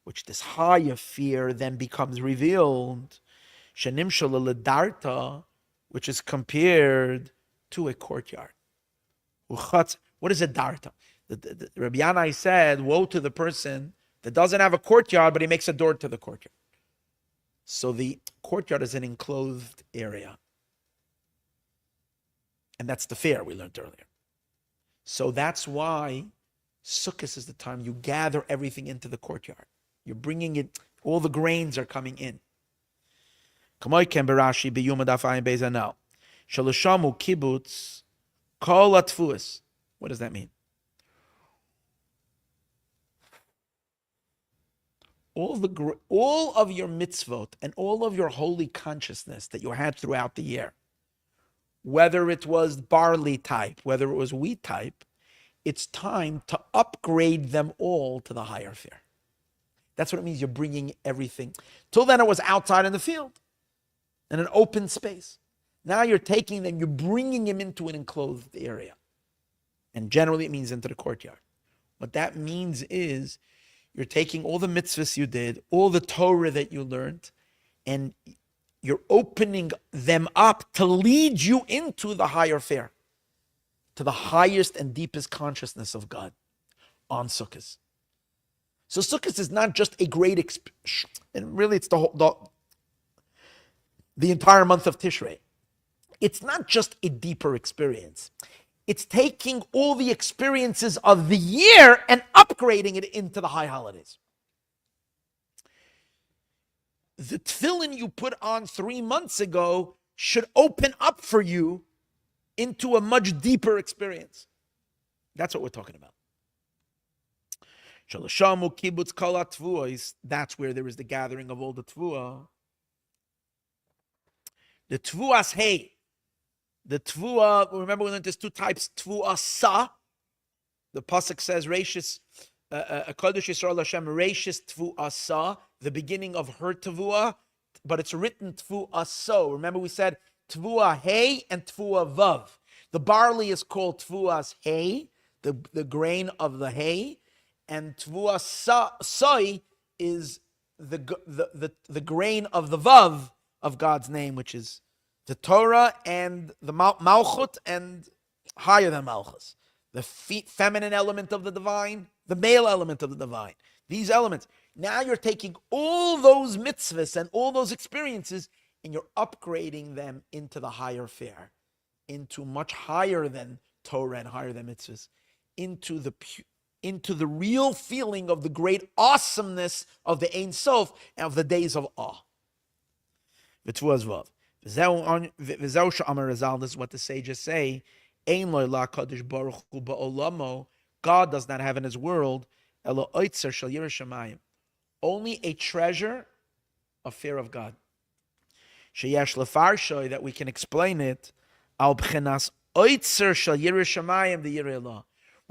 Which this higher fear then becomes revealed. Which is compared to a courtyard. What is a darta? Rabbi Yanai said, woe to the person that doesn't have a courtyard, but he makes a door to the courtyard. So the courtyard is an enclosed area. And that's the fair we learned earlier. So that's why Sukkot is the time you gather everything into the courtyard. You're bringing it, all the grains are coming in. What does that mean? All of your mitzvot and all of your holy consciousness that you had throughout the year, whether it was barley type, whether it was wheat type, it's time to upgrade them all to the higher fear. That's what it means. You're bringing everything. Till then it was outside in the field, in an open space. Now you're taking them, you're bringing them into an enclosed area. And generally it means into the courtyard. What that means is you're taking all the mitzvahs you did, all the Torah that you learned, and you're opening them up to lead you into the higher fair, to the highest and deepest consciousness of God on Sukkot. So Sukkot is not just a great experience, and really it's the entire month of Tishrei. It's not just a deeper experience. It's taking all the experiences of the year and upgrading it into the high holidays. The tefillin you put on 3 months ago should open up for you into a much deeper experience. That's what we're talking about. Shaloshamu kibbutz kol hatvuos. That's where there is the gathering of all the tvua. The tvuas hey. The tvua, remember we learned there's two types, tvua sa. The pasuk says, Reishis, Kodesh Yisroel Hashem, Reishis tvua sa, the beginning of her tvua, but it's written tvua so. Remember we said tvua hey and tvua vav. The barley is called tvuas hay, the grain of the hay, and tvua soy is the grain of the vav of God's name, which is the Torah and the Malchut and higher than Malchus. The feminine element of the divine, the male element of the divine. These elements. Now you're taking all those mitzvahs and all those experiences and you're upgrading them into the higher fare, into much higher than Torah and higher than mitzvahs, into the real feeling of the great awesomeness of the Ein Sof and of the days of awe. This is what the sages say. God does not have in his world only a treasure of fear of God. That we can explain it. When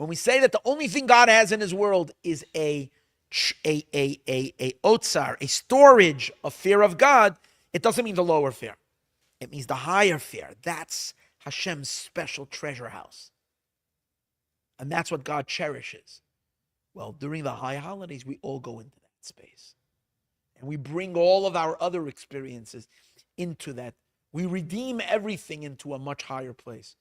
we say that the only thing God has in his world is a otzar, a storage of fear of God, it doesn't mean the lower fear. It means the higher fear. That's Hashem's special treasure house. And that's what God cherishes. Well, during the high holidays, we all go into that space. And we bring all of our other experiences into that. We redeem everything into a much higher place.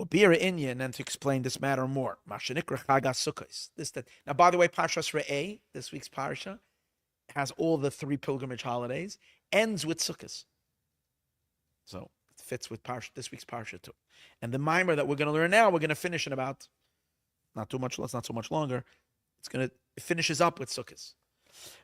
And to explain this matter more. Now, by the way, Parshas Re'eh, this week's Parsha, has all the 3 pilgrimage holidays, ends with Sukkot. So it fits with this week's Parsha too. And the mimer that we're going to learn now, we're going to finish in about, not so much longer. It finishes up with Sukkot.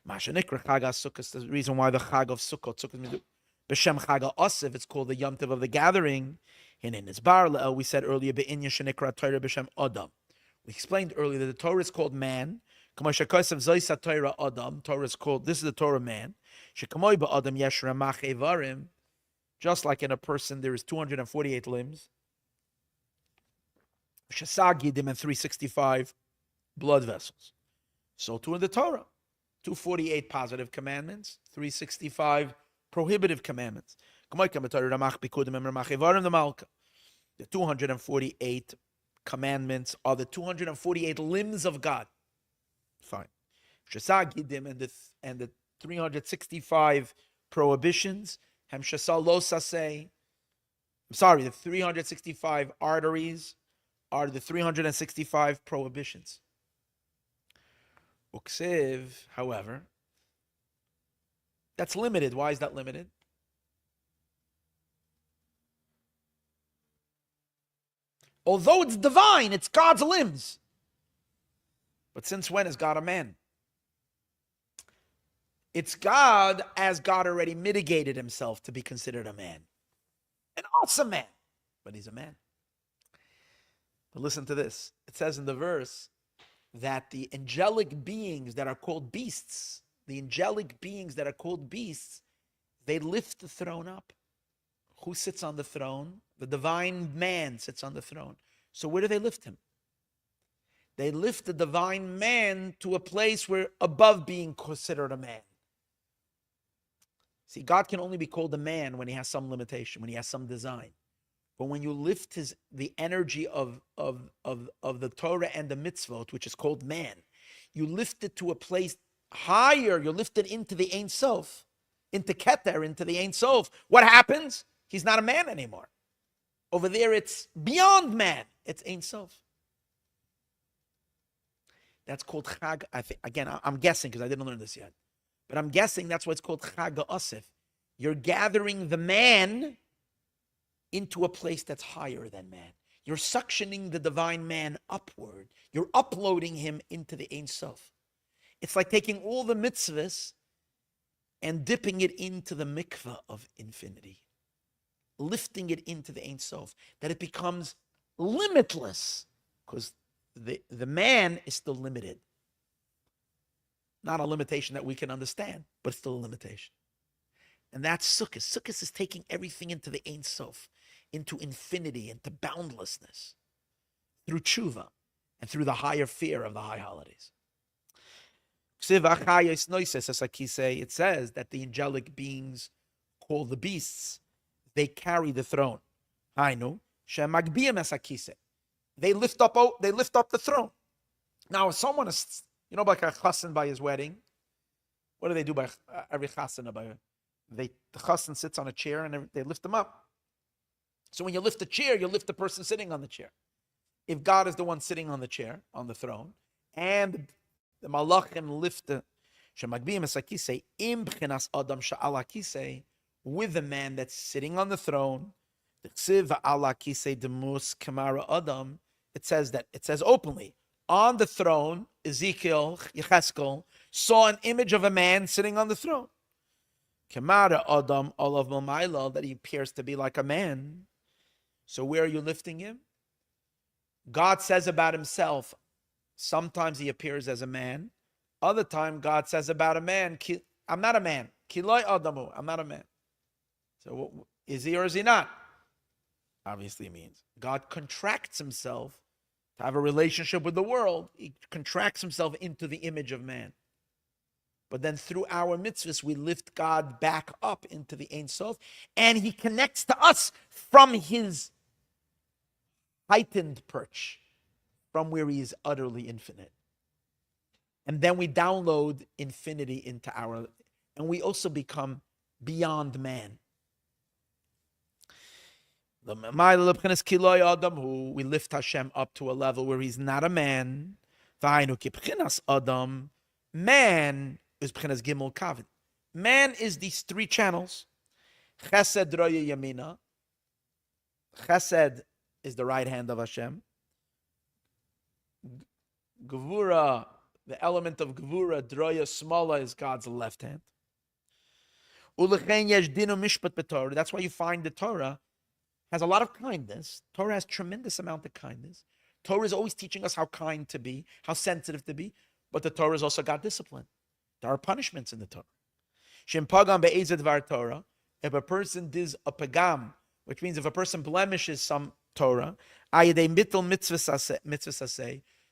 The reason why the Chag of Sukkot, B'Shem Chag Osif, it's called the Yom Tov of the gathering. And in Bamidbar, we said earlier, Be'inya Shenikra Torah B'Shem Adam. We explained earlier that the Torah is called man. Torah is called, this is the Torah man. Just like in a person, there is 248 limbs. And 365 blood vessels. So too in the Torah. 248 positive commandments, 365 prohibitive commandments. The 248 commandments are the 248 limbs of God. Fine. And the 365 prohibitions. The 365 arteries are the 365 prohibitions. Uksiv, however, that's limited. Why is that limited? Although it's divine, it's God's limbs. But since when is God a man? It's God as God already mitigated himself to be considered a man. An awesome man. But he's a man. But listen to this. It says in the verse that the angelic beings that are called beasts, they lift the throne up. Who sits on the throne? The divine man sits on the throne. So where do they lift him? They lift the divine man to a place where above being considered a man. See, God can only be called a man when he has some limitation, when he has some design. But when you lift the energy of the Torah and the mitzvot, which is called man, you lift it to a place higher. You lift it into the Ein Sof, into Keter, into the Ein Sof. What happens? He's not a man anymore. Over there, it's beyond man. It's Ein Sof. That's called Chag. Again, I'm guessing because I didn't learn this yet. But I'm guessing that's why it's called Chag Osif. You're gathering the man into a place that's higher than man. You're suctioning the divine man upward. You're uploading him into the Ein Sof. It's like taking all the mitzvahs and dipping it into the mikveh of infinity. Lifting it into the Ein Sof. That it becomes limitless. Because the man is still limited. Not a limitation that we can understand, but still a limitation. And that's Sukkot. Sukkot is taking everything into the Ein Sof, into infinity, into boundlessness, through tshuva, and through the higher fear of the high holidays. It says that the angelic beings called the beasts, they carry the throne. They lift up the throne. Now, if someone is, like a chassan by his wedding, what do they do by every chassan? The chassan sits on a chair and they lift him up. So when you lift the chair, you lift the person sitting on the chair. If God is the one sitting on the chair, on the throne, and the malachim lift the with the man that's sitting on the throne, it says openly, on the throne, Ezekiel, Yecheskel, saw an image of a man sitting on the throne. Kamara Adam Olav Mamayla, that he appears to be like a man. So where are you lifting him? God says about himself, sometimes he appears as a man. Other time, God says about a man, I'm not a man. Kiloi Adamu, I'm not a man. So is he or is he not? Obviously means God contracts himself to have a relationship with the world. He contracts himself into the image of man. But then through our mitzvahs, we lift God back up into the Ein Sof, and he connects to us from his heightened perch, from where he is utterly infinite. And then we download infinity into and we also become beyond man. We lift Hashem up to a level where he's not a man. Man is b'chinas gimel kavod. Man is these three channels. Chesed roya yamina. Chesed is the right hand of Hashem. Gevura, the element of Gevura, droya smala, is God's left hand. Ulechen yesh dinu mishpat b'Torah. That's why you find the Torah has a lot of kindness. Torah has tremendous amount of kindness. Torah is always teaching us how kind to be, how sensitive to be, but the Torah has also got discipline. There are punishments in the Torah. Shem pagam be'ezed var Torah. If a person does a pagam, which means if a person blemishes some Torah, ayidei mittel mitzvah,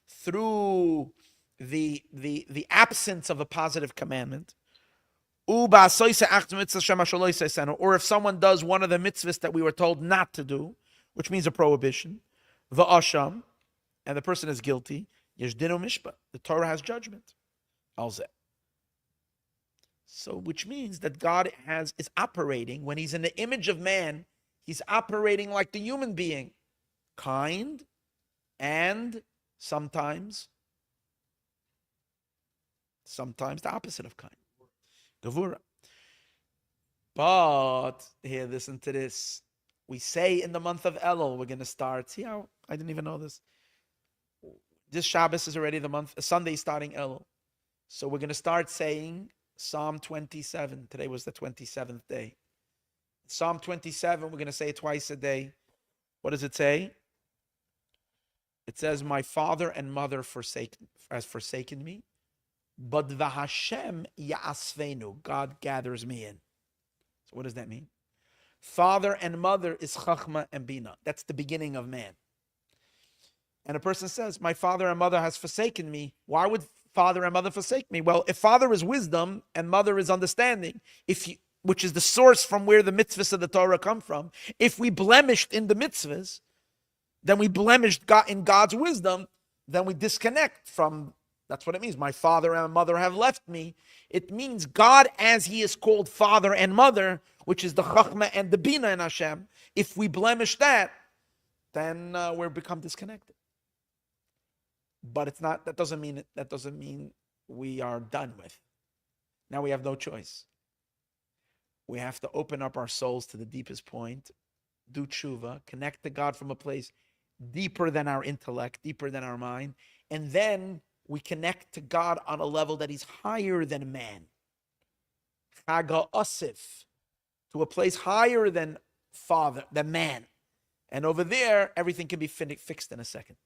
through the absence of a positive commandment, or if someone does one of the mitzvahs that we were told not to do, which means a prohibition, v'asham, and the person is guilty, yesh dinu mishpat. The Torah has judgment. Alzeh. So, which means that God is operating, when he's in the image of man, he's operating like the human being, kind, and sometimes the opposite of kind. Gevura. But here, listen to this. We say in the month of Elul, we're going to start. See how I didn't even know this. This Shabbos is already the month. Sunday starting Elul, so we're going to start saying Psalm 27. Today was the 27th day. Psalm 27. We're going to say it twice a day. What does it say? It says, "My father and mother has forsaken me, but v'Hashem ya'asvenu, God gathers me in." So what does that mean? Father and mother is chachma and bina. That's the beginning of man. And a person says, "My father and mother has forsaken me." Why would father and mother forsake me? Well, if father is wisdom and mother is understanding, which is the source from where the mitzvahs of the Torah come from, if we blemished in the mitzvahs, then we blemished God in God's wisdom, then we disconnect from. That's what it means. My father and mother have left me. It means God, as he is called father and mother, which is the chachma and the bina in Hashem, if we blemish that, then we become disconnected. But it's not. That doesn't mean we are done with. Now we have no choice. We have to open up our souls to the deepest point, do tshuva, connect to God from a place deeper than our intellect, deeper than our mind, and then we connect to God on a level that is higher than man. Chaga Asif, to a place higher than man. And over there, everything can be fixed in a second.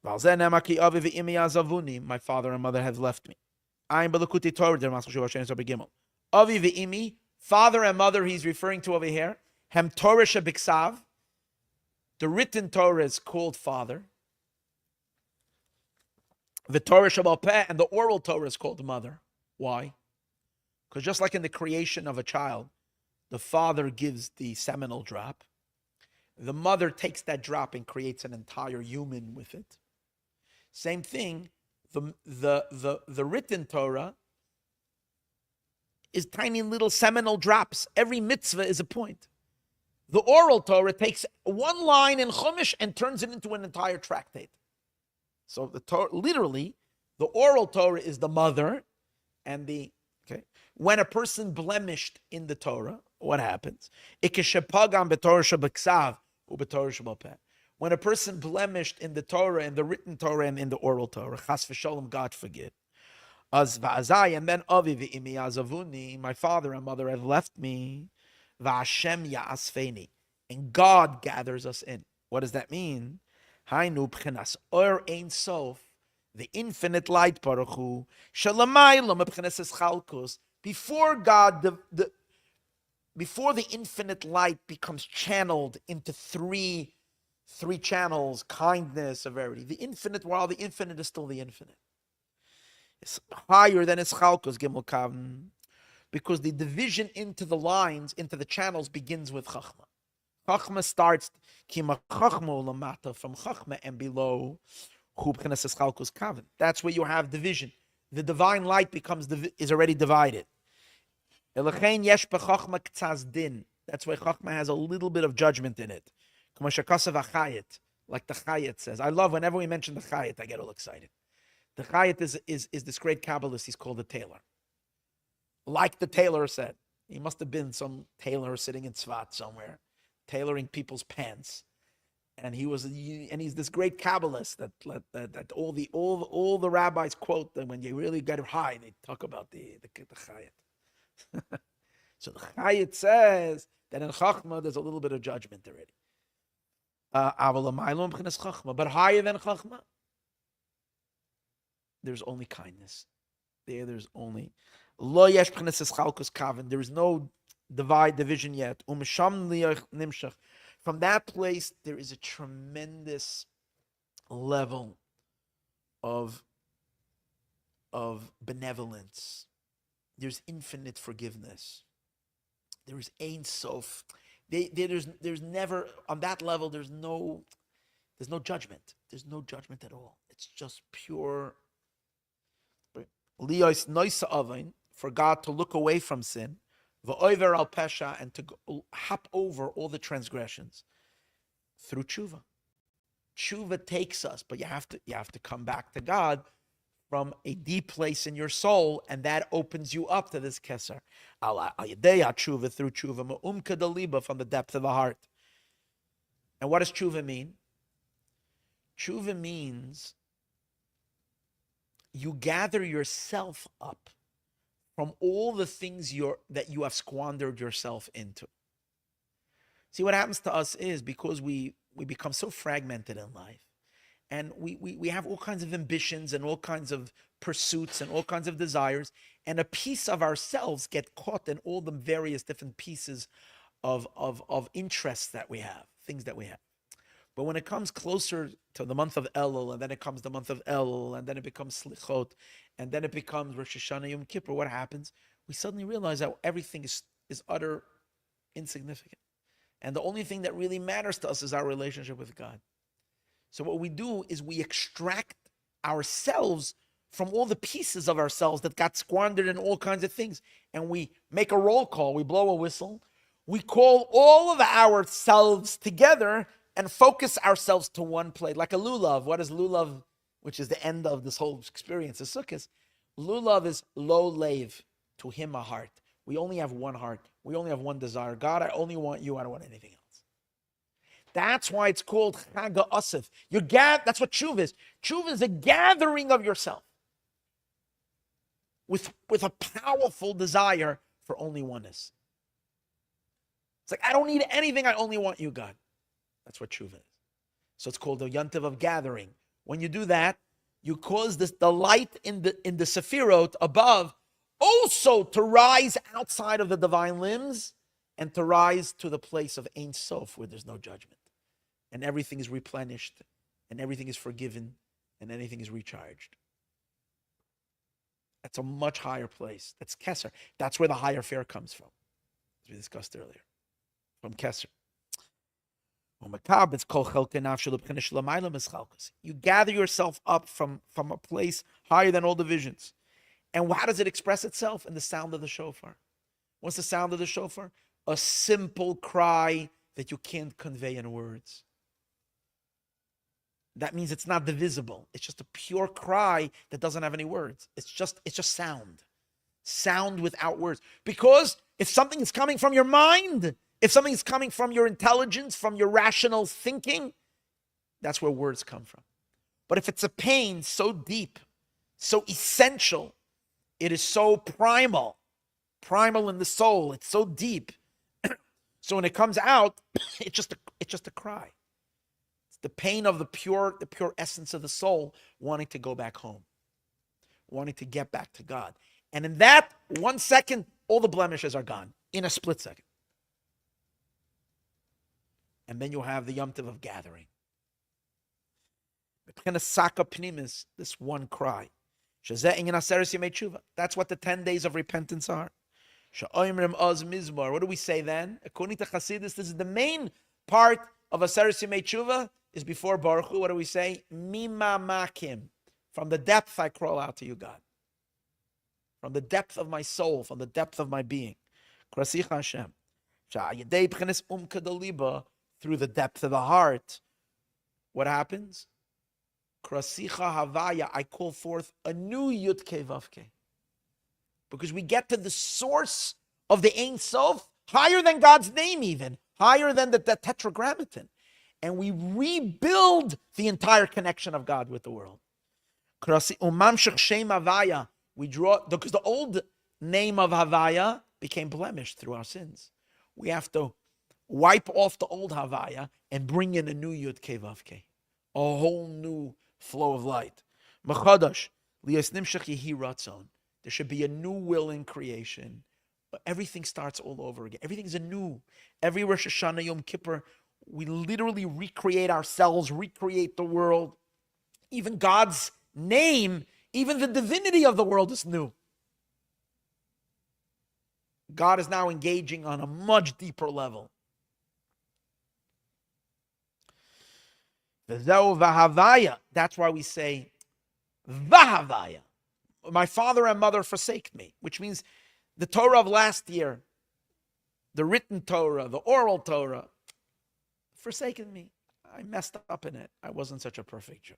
My father and mother have left me. Avi ve'imi, father and mother, he's referring to over here. Hem Torah shebiksav. The written Torah is called father. The Torah shebal peh, and the oral Torah is called mother. Why? Because just like in the creation of a child, the father gives the seminal drop. The mother takes that drop and creates an entire human with it. Same thing, the written Torah is tiny little seminal drops. Every mitzvah is a point. The oral Torah takes one line in Chumash and turns it into an entire tractate. So the Torah, literally, the oral Torah is the mother, and when a person blemished in the Torah, what happens? When a person blemished in the Torah, in the written Torah, and in the oral Torah, chas v'sholom, God forbid. And then avi v'imi azavuni, my father and mother have left me. V'Hashem ya'asfeni, and God gathers us in. What does that mean? Hainu b'chinas or ein sof, the infinite light Baruch Hu, shalamaylo mebchinas eschalkus. Before God, before the infinite light becomes channeled into three channels: kindness, severity. The infinite, while the infinite is still the infinite, it's higher than eschalkus gimel kavn. Because the division into the lines, into the channels, begins with Chachma. Chachma starts Kima Chachma Lamata, from Chachma and below Chubchenes Eschalkus Kavan. That's where you have division. The divine light is already divided. Elachein yesh b'Chachma k'tzaz din. That's why Chachma has a little bit of judgment in it. Like the Chayet says. I love whenever we mention the Chayet, I get all excited. The Chayet is this great Kabbalist. He's called the tailor. Like the tailor said, he must have been some tailor sitting in Tzvat somewhere, tailoring people's pants, and he's this great Kabbalist that all the rabbis quote that when you really get high, they talk about the Chayet. So the Chayet says that in Chachma there's a little bit of judgment already. But higher than Chachma, there's only kindness. There's only. Lo yesh b'chinas eschalkus kaven. There is no division yet. Umesham liach nimshach. From that place, there is a tremendous level of benevolence. There's infinite forgiveness. There is ein sof. There's never, on that level, there's no judgment. There's no judgment at all. It's just pure. Liyos noisa avain, for God to look away from sin, v'oiver al pesha, and to hop over all the transgressions through tshuva. Tshuva takes us, but you have to come back to God from a deep place in your soul, and that opens you up to this keser. Al yadeya tshuva, through tshuva, ma'umka daliba, from the depth of the heart. And what does tshuva mean? Tshuva means you gather yourself up from all the things that you have squandered yourself into. See, what happens to us is, because we become so fragmented in life, and we have all kinds of ambitions and all kinds of pursuits and all kinds of desires, and a piece of ourselves get caught in all the various different pieces of interests that we have, things that we have. But when it comes closer to the month of Elul, and then it comes the month of Elul, and then it becomes Slichot, and then it becomes Rosh Hashanah Yom Kippur, what happens? We suddenly realize that everything is utter insignificant. And the only thing that really matters to us is our relationship with God. So what we do is we extract ourselves from all the pieces of ourselves that got squandered in all kinds of things. And we make a roll call, we blow a whistle, we call all of ourselves together and focus ourselves to one place, like a lulav. What is lulav, which is the end of this whole experience of Sukkot? Lulav is lo lev, to him a heart. We only have one heart. We only have one desire. God, I only want you. I don't want anything else. That's why it's called Chag Asif. That's what tshuva is. Tshuva is a gathering of yourself with a powerful desire for only oneness. It's like, I don't need anything. I only want you, God. That's what tshuva is. So it's called the yontiv of gathering. When you do that, you cause the light in the Sephirot above also to rise outside of the divine limbs and to rise to the place of Ein Sof, where there's no judgment. And everything is replenished, and everything is forgiven, and anything is recharged. That's a much higher place. That's Kesser. That's where the higher fare comes from, as we discussed earlier, from Kesser. You gather yourself up from a place higher than all divisions. And how does it express itself? In the sound of the shofar. What's the sound of the shofar? A simple cry that you can't convey in words. That means it's not divisible. It's just a pure cry that doesn't have any words. It's just sound. Sound without words. Because if something is coming from your mind, if something is coming from your intelligence, from your rational thinking, that's where words come from. But if it's a pain so deep, so essential, it is so primal in the soul, it's so deep. So when it comes out, it's just a cry. It's the pain of the pure essence of the soul wanting to go back home, wanting to get back to God. And in that 1 second, all the blemishes are gone in a split second. And then you'll have the Yom Tov of gathering. This one cry. That's what the 10 days of repentance are. What do we say then? According to Chassidus, this is the main part of Aseres Yemei Tshuva, is before Baruch Hu. What do we say? Mima makim. From the depth I crawl out to you, God. From the depth of my soul, from the depth of my being. Krasicha Hashem. Through the depth of the heart. What happens? Krasicha Havaya, I call forth a new Yud Kei Vav Kei. Because we get to the source of the Ein Sof, higher than God's name even, higher than the Tetragrammaton. And we rebuild the entire connection of God with the world. We draw, because the old name of Havaya became blemished through our sins. We have to wipe off the old Havaya and bring in a new Yud Kei Vav Kei, a whole new flow of light. Machadash, liyas nimshach yehi ratzon. There should be a new will in creation. Everything starts all over again. Everything's anew. Every Rosh Hashanah, Yom Kippur, we literally recreate ourselves, recreate the world. Even God's name, even the divinity of the world is new. God is now engaging on a much deeper level. That's why we say, Vahavaya. My father and mother forsake me, which means the Torah of last year, the written Torah, the oral Torah, forsaken me. I messed up in it. I wasn't such a perfect Jew.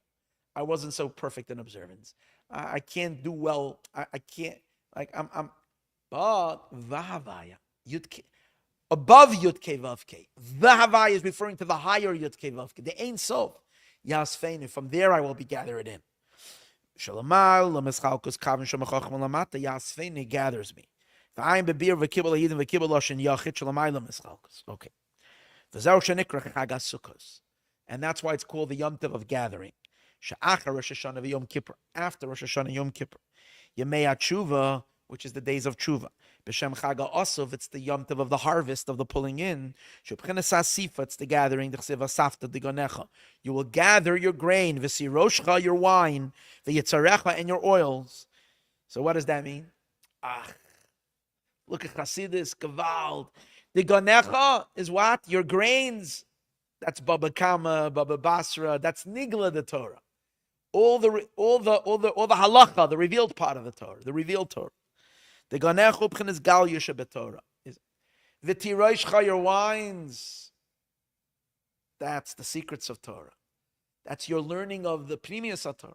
I wasn't so perfect in observance. I can't do well. I can't, but Vahavaya, above Yud Kei Vav Kei. Vahavaya is referring to the higher Yud Kei Vav Kei, the Ein Sof. Yasfeinu, from there I will be gathered in. Shalamal, Lameschalkus, Kavin Shemachach Malamata, Yasfeinu gathers me. V'ayim bebir v'kibul ha'yidin v'kibul loshin yachit shalamai Lameschalkus. Okay. V'zeu shenikra chagas sukkos. And that's why it's called the Yom Tov of gathering. Sha'achar Rosh Hashanah v'Yom Kippur. After Rosh Hashanah Yom Kippur. Yemei HaTshuva, which is the days of Tshuva. B'Shem Chag HaOsov, it's the Yom Tov of the harvest, of the pulling in. Sheb'chenes HaSifa, it's the gathering. D'chsev HaSafta Digonecha. You will gather your grain, v'siroshcha, your wine, v'yitzarecha, and your oils. So what does that mean? Look at Chassidus, Gavald. Digonecha is what? Your grains. That's Baba Kama, Baba Basra. That's Nigla the Torah. All the halacha, the revealed part of the Torah, the revealed Torah. The ganechu b'chenes gal yusha b'Torah. V'tiroishcha, your wines. That's the secrets of Torah. That's your learning of the Pnimius Torah,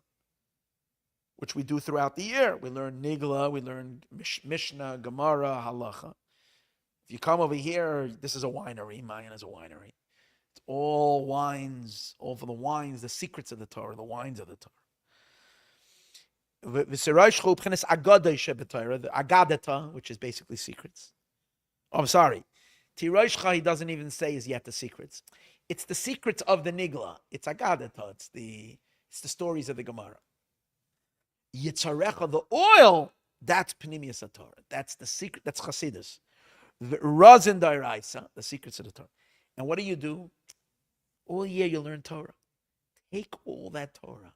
which we do throughout the year. We learn Nigla, we learn Mishnah, Gemara, Halacha. If you come over here, this is a winery. Mayan is a winery. It's all wines, all for the wines, the secrets of the Torah, the wines of the Torah. The Agadata, which is basically secrets. Oh, I'm sorry. Tiroshcha, he doesn't even say is yet the secrets. It's the secrets of the Nigla. It's Agadata. It's the stories of the Gemara. Yitzarecha, the oil, that's Pnimius HaTorah. That's the secret, that's Chasidus. The Razin Dairaisa, the secrets of the Torah. And what do? All year you learn Torah. Take all that Torah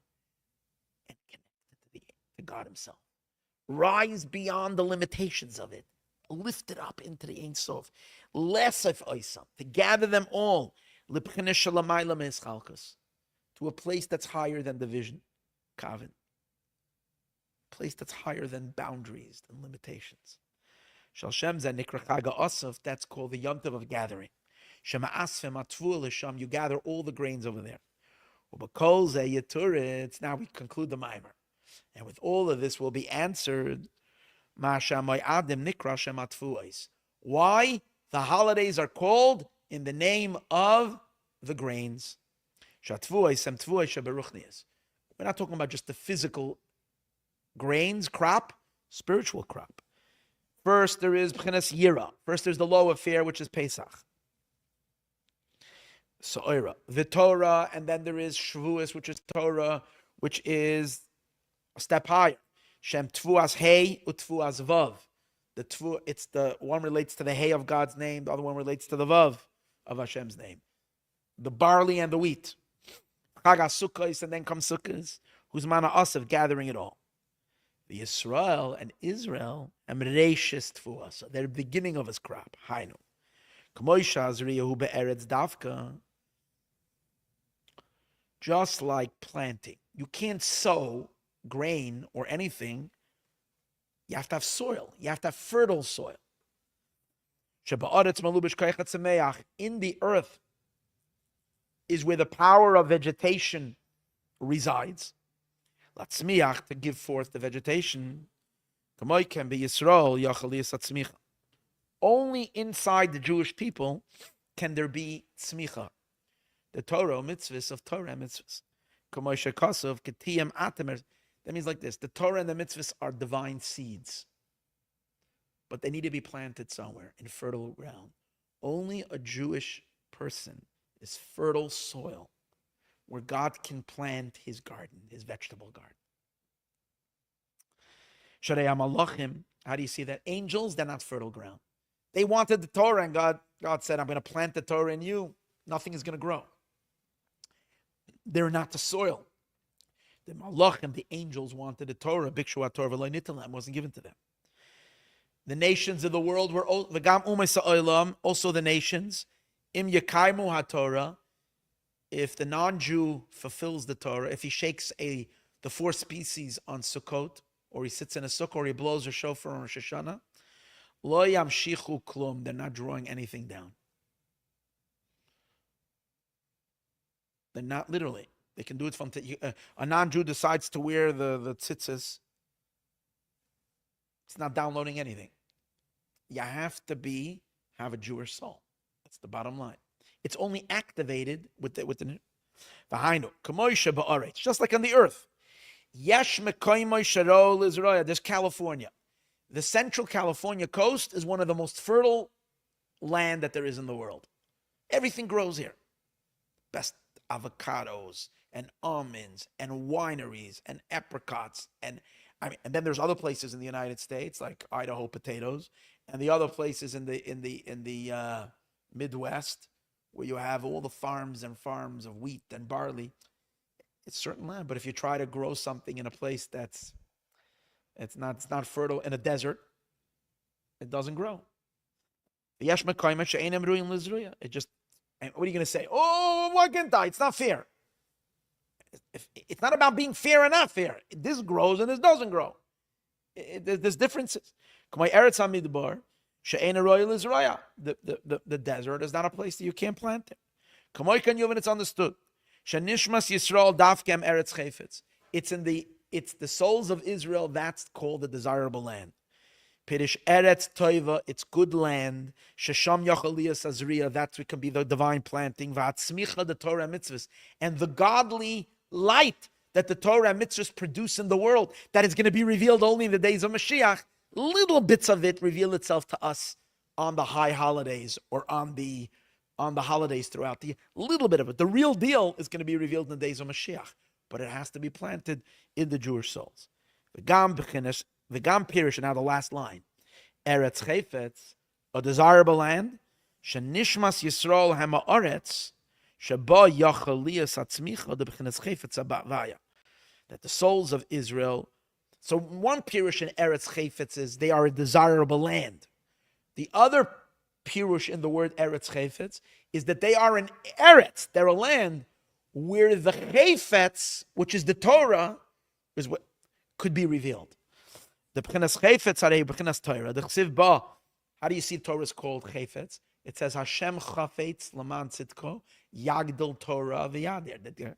and connect it to God Himself. Rise beyond the limitations of it. Lift it up into the Ein Sof. Less of Oisam. To gather them all. To a place that's higher than division. Kavin. A place that's higher than boundaries and limitations. Shalshem Zeh Nikra Chag HaAsaf, that's called the Yom Tov of gathering. Shema Asfem Atvu L'Sham, you gather all the grains over there. Ubakol Zeh Yeturitz, now we conclude the Maimer. And with all of this will be answered, Ma Shamoy Adim Nikra Shem Atvuos. Why the holidays are called in the name of the grains. Shatvuos Sem Tvuos Sheberuchnias. We're not talking about just the physical grains, crop, spiritual crop. First, there is B'chinas Yira. First, there's the low affair, which is Pesach. So'ira. The Torah, and then there is Shavuos, which is Torah, which is a step higher. Shem Tvuas Hey Utvuas Vav. The Tvu, it's the one relates to the Hey of God's name, the other one relates to the Vav of Hashem's name. The barley and the wheat. Chag HaSukkos, and then comes Sukkos, whose mana Asav, gathering it all. The Yisroel and Israel, and Reishis Tvuas, so they're the beginning of his crop. Hainu. K'moisha Azriyahu be'eretz davka. Just like planting. You can't sow grain or anything. You have to have soil. You have to have fertile soil. In the earth is where the power of vegetation resides. Latzmiach, to give forth the vegetation. Only inside the Jewish people can there be tzmicha. The Torah mitzvahs of Torah mitzvahs. That means like this: the Torah and the mitzvahs are divine seeds, but they need to be planted somewhere in fertile ground. Only a Jewish person is fertile soil where God can plant His garden, His vegetable garden. How do you see that? Angels, they're not fertile ground. They wanted the Torah, and God said, I'm going to plant the Torah in you. Nothing is going to grow. They're not the soil. The malachim, the angels, wanted the Torah. Bikshu Torah v'lo nitalam, wasn't given to them. The nations of the world were v'gam umes ha'olam, also the nations. Im yakaimu haTorah, if the non-Jew fulfills the Torah, if he shakes the four species on Sukkot, or he sits in a sukkah, or he blows a shofar on Rosh Hashanah, lo yamshichu klum, they're not drawing anything down. They're not literally. They can do it from a non-Jew decides to wear the tzitzis. It's not downloading anything. You have to have a Jewish soul. That's the bottom line. It's only activated with the v'hainu kamoisha ba'aretz, just like on the earth. Yesh mekoymoi sharol Israel. There's California. The Central California coast is one of the most fertile land that there is in the world. Everything grows here. Best avocados and almonds and wineries and apricots and then there's other places in the United States like Idaho potatoes and the other places in the Midwest where you have all the farms and farms of wheat and barley. It's certain land, but if you try to grow something in a place it's not fertile in a desert, it doesn't grow. It just, and what are you going to say? Oh, why can't I? It's not fair. It's not about being fair or not fair. This grows and this doesn't grow. There's differences. Bamidbar, the desert is not a place that you can't plant it. It's understood. It's the souls of Israel, that's called the desirable land. Pirish Eretz Toiva, it's good land. Shesham Yachaliyas Azriya, that can be the divine planting. V'atzmicha, the Torah mitzvahs, and the godly light that the Torah and mitzvahs produce in the world, that is going to be revealed only in the days of Mashiach. Little bits of it reveal itself to us on the high holidays or on the holidays throughout the year. Little bit of it. The real deal is going to be revealed in the days of Mashiach. but it has to be planted in the Jewish souls. The Gam Pirish, and now the last line. Eretz Chayfetz, a desirable land, Shenishmas Yisroel Hema Oretz, Sheba Yachaliyas Atzmicha, the B'chinas Chayfetz Abavaya. That the souls of Israel, so one Pirush in Eretz Chayfetz is they are a desirable land. The other Pirush in the word Eretz Chayfetz is that they are an Eretz, they're a land where the Chayfetz, which is the Torah, is what could be revealed. The B'chinas Chayfetz are B'chinas Torah. The Chsiv Ba, how do you see Torah is called Chayfetz? It says Hashem Chafetz Laman Tzidko Yagdol Torah V'Yadir.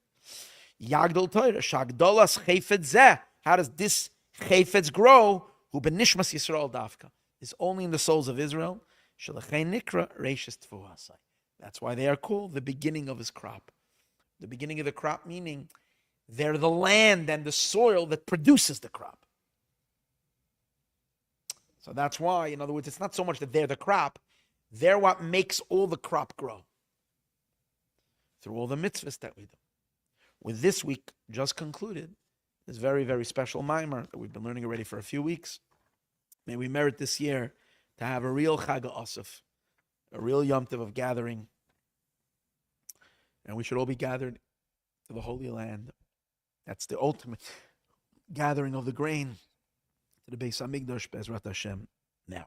Yagdol Torah Shagdolas Chayfetz Zeh. How does this Chayfetz grow? Who benishmas Yisrael Dafka is only in the souls of Israel. Shalachei Nikra Reishis Tfuasai. That's why they are called the beginning of his crop. The beginning of the crop meaning they're the land and the soil that produces the crop. So that's why, in other words, it's not so much that they're the crop, they're what makes all the crop grow. Through all the mitzvahs that we do. With this week just concluded, this very, very special mimer that we've been learning already for a few weeks. May we merit this year to have a real Chag Asif, a real Yom Tov of gathering. And we should all be gathered to the Holy Land. That's the ultimate gathering of the grain to the Beis Hamikdash, Bezrat Hashem, now.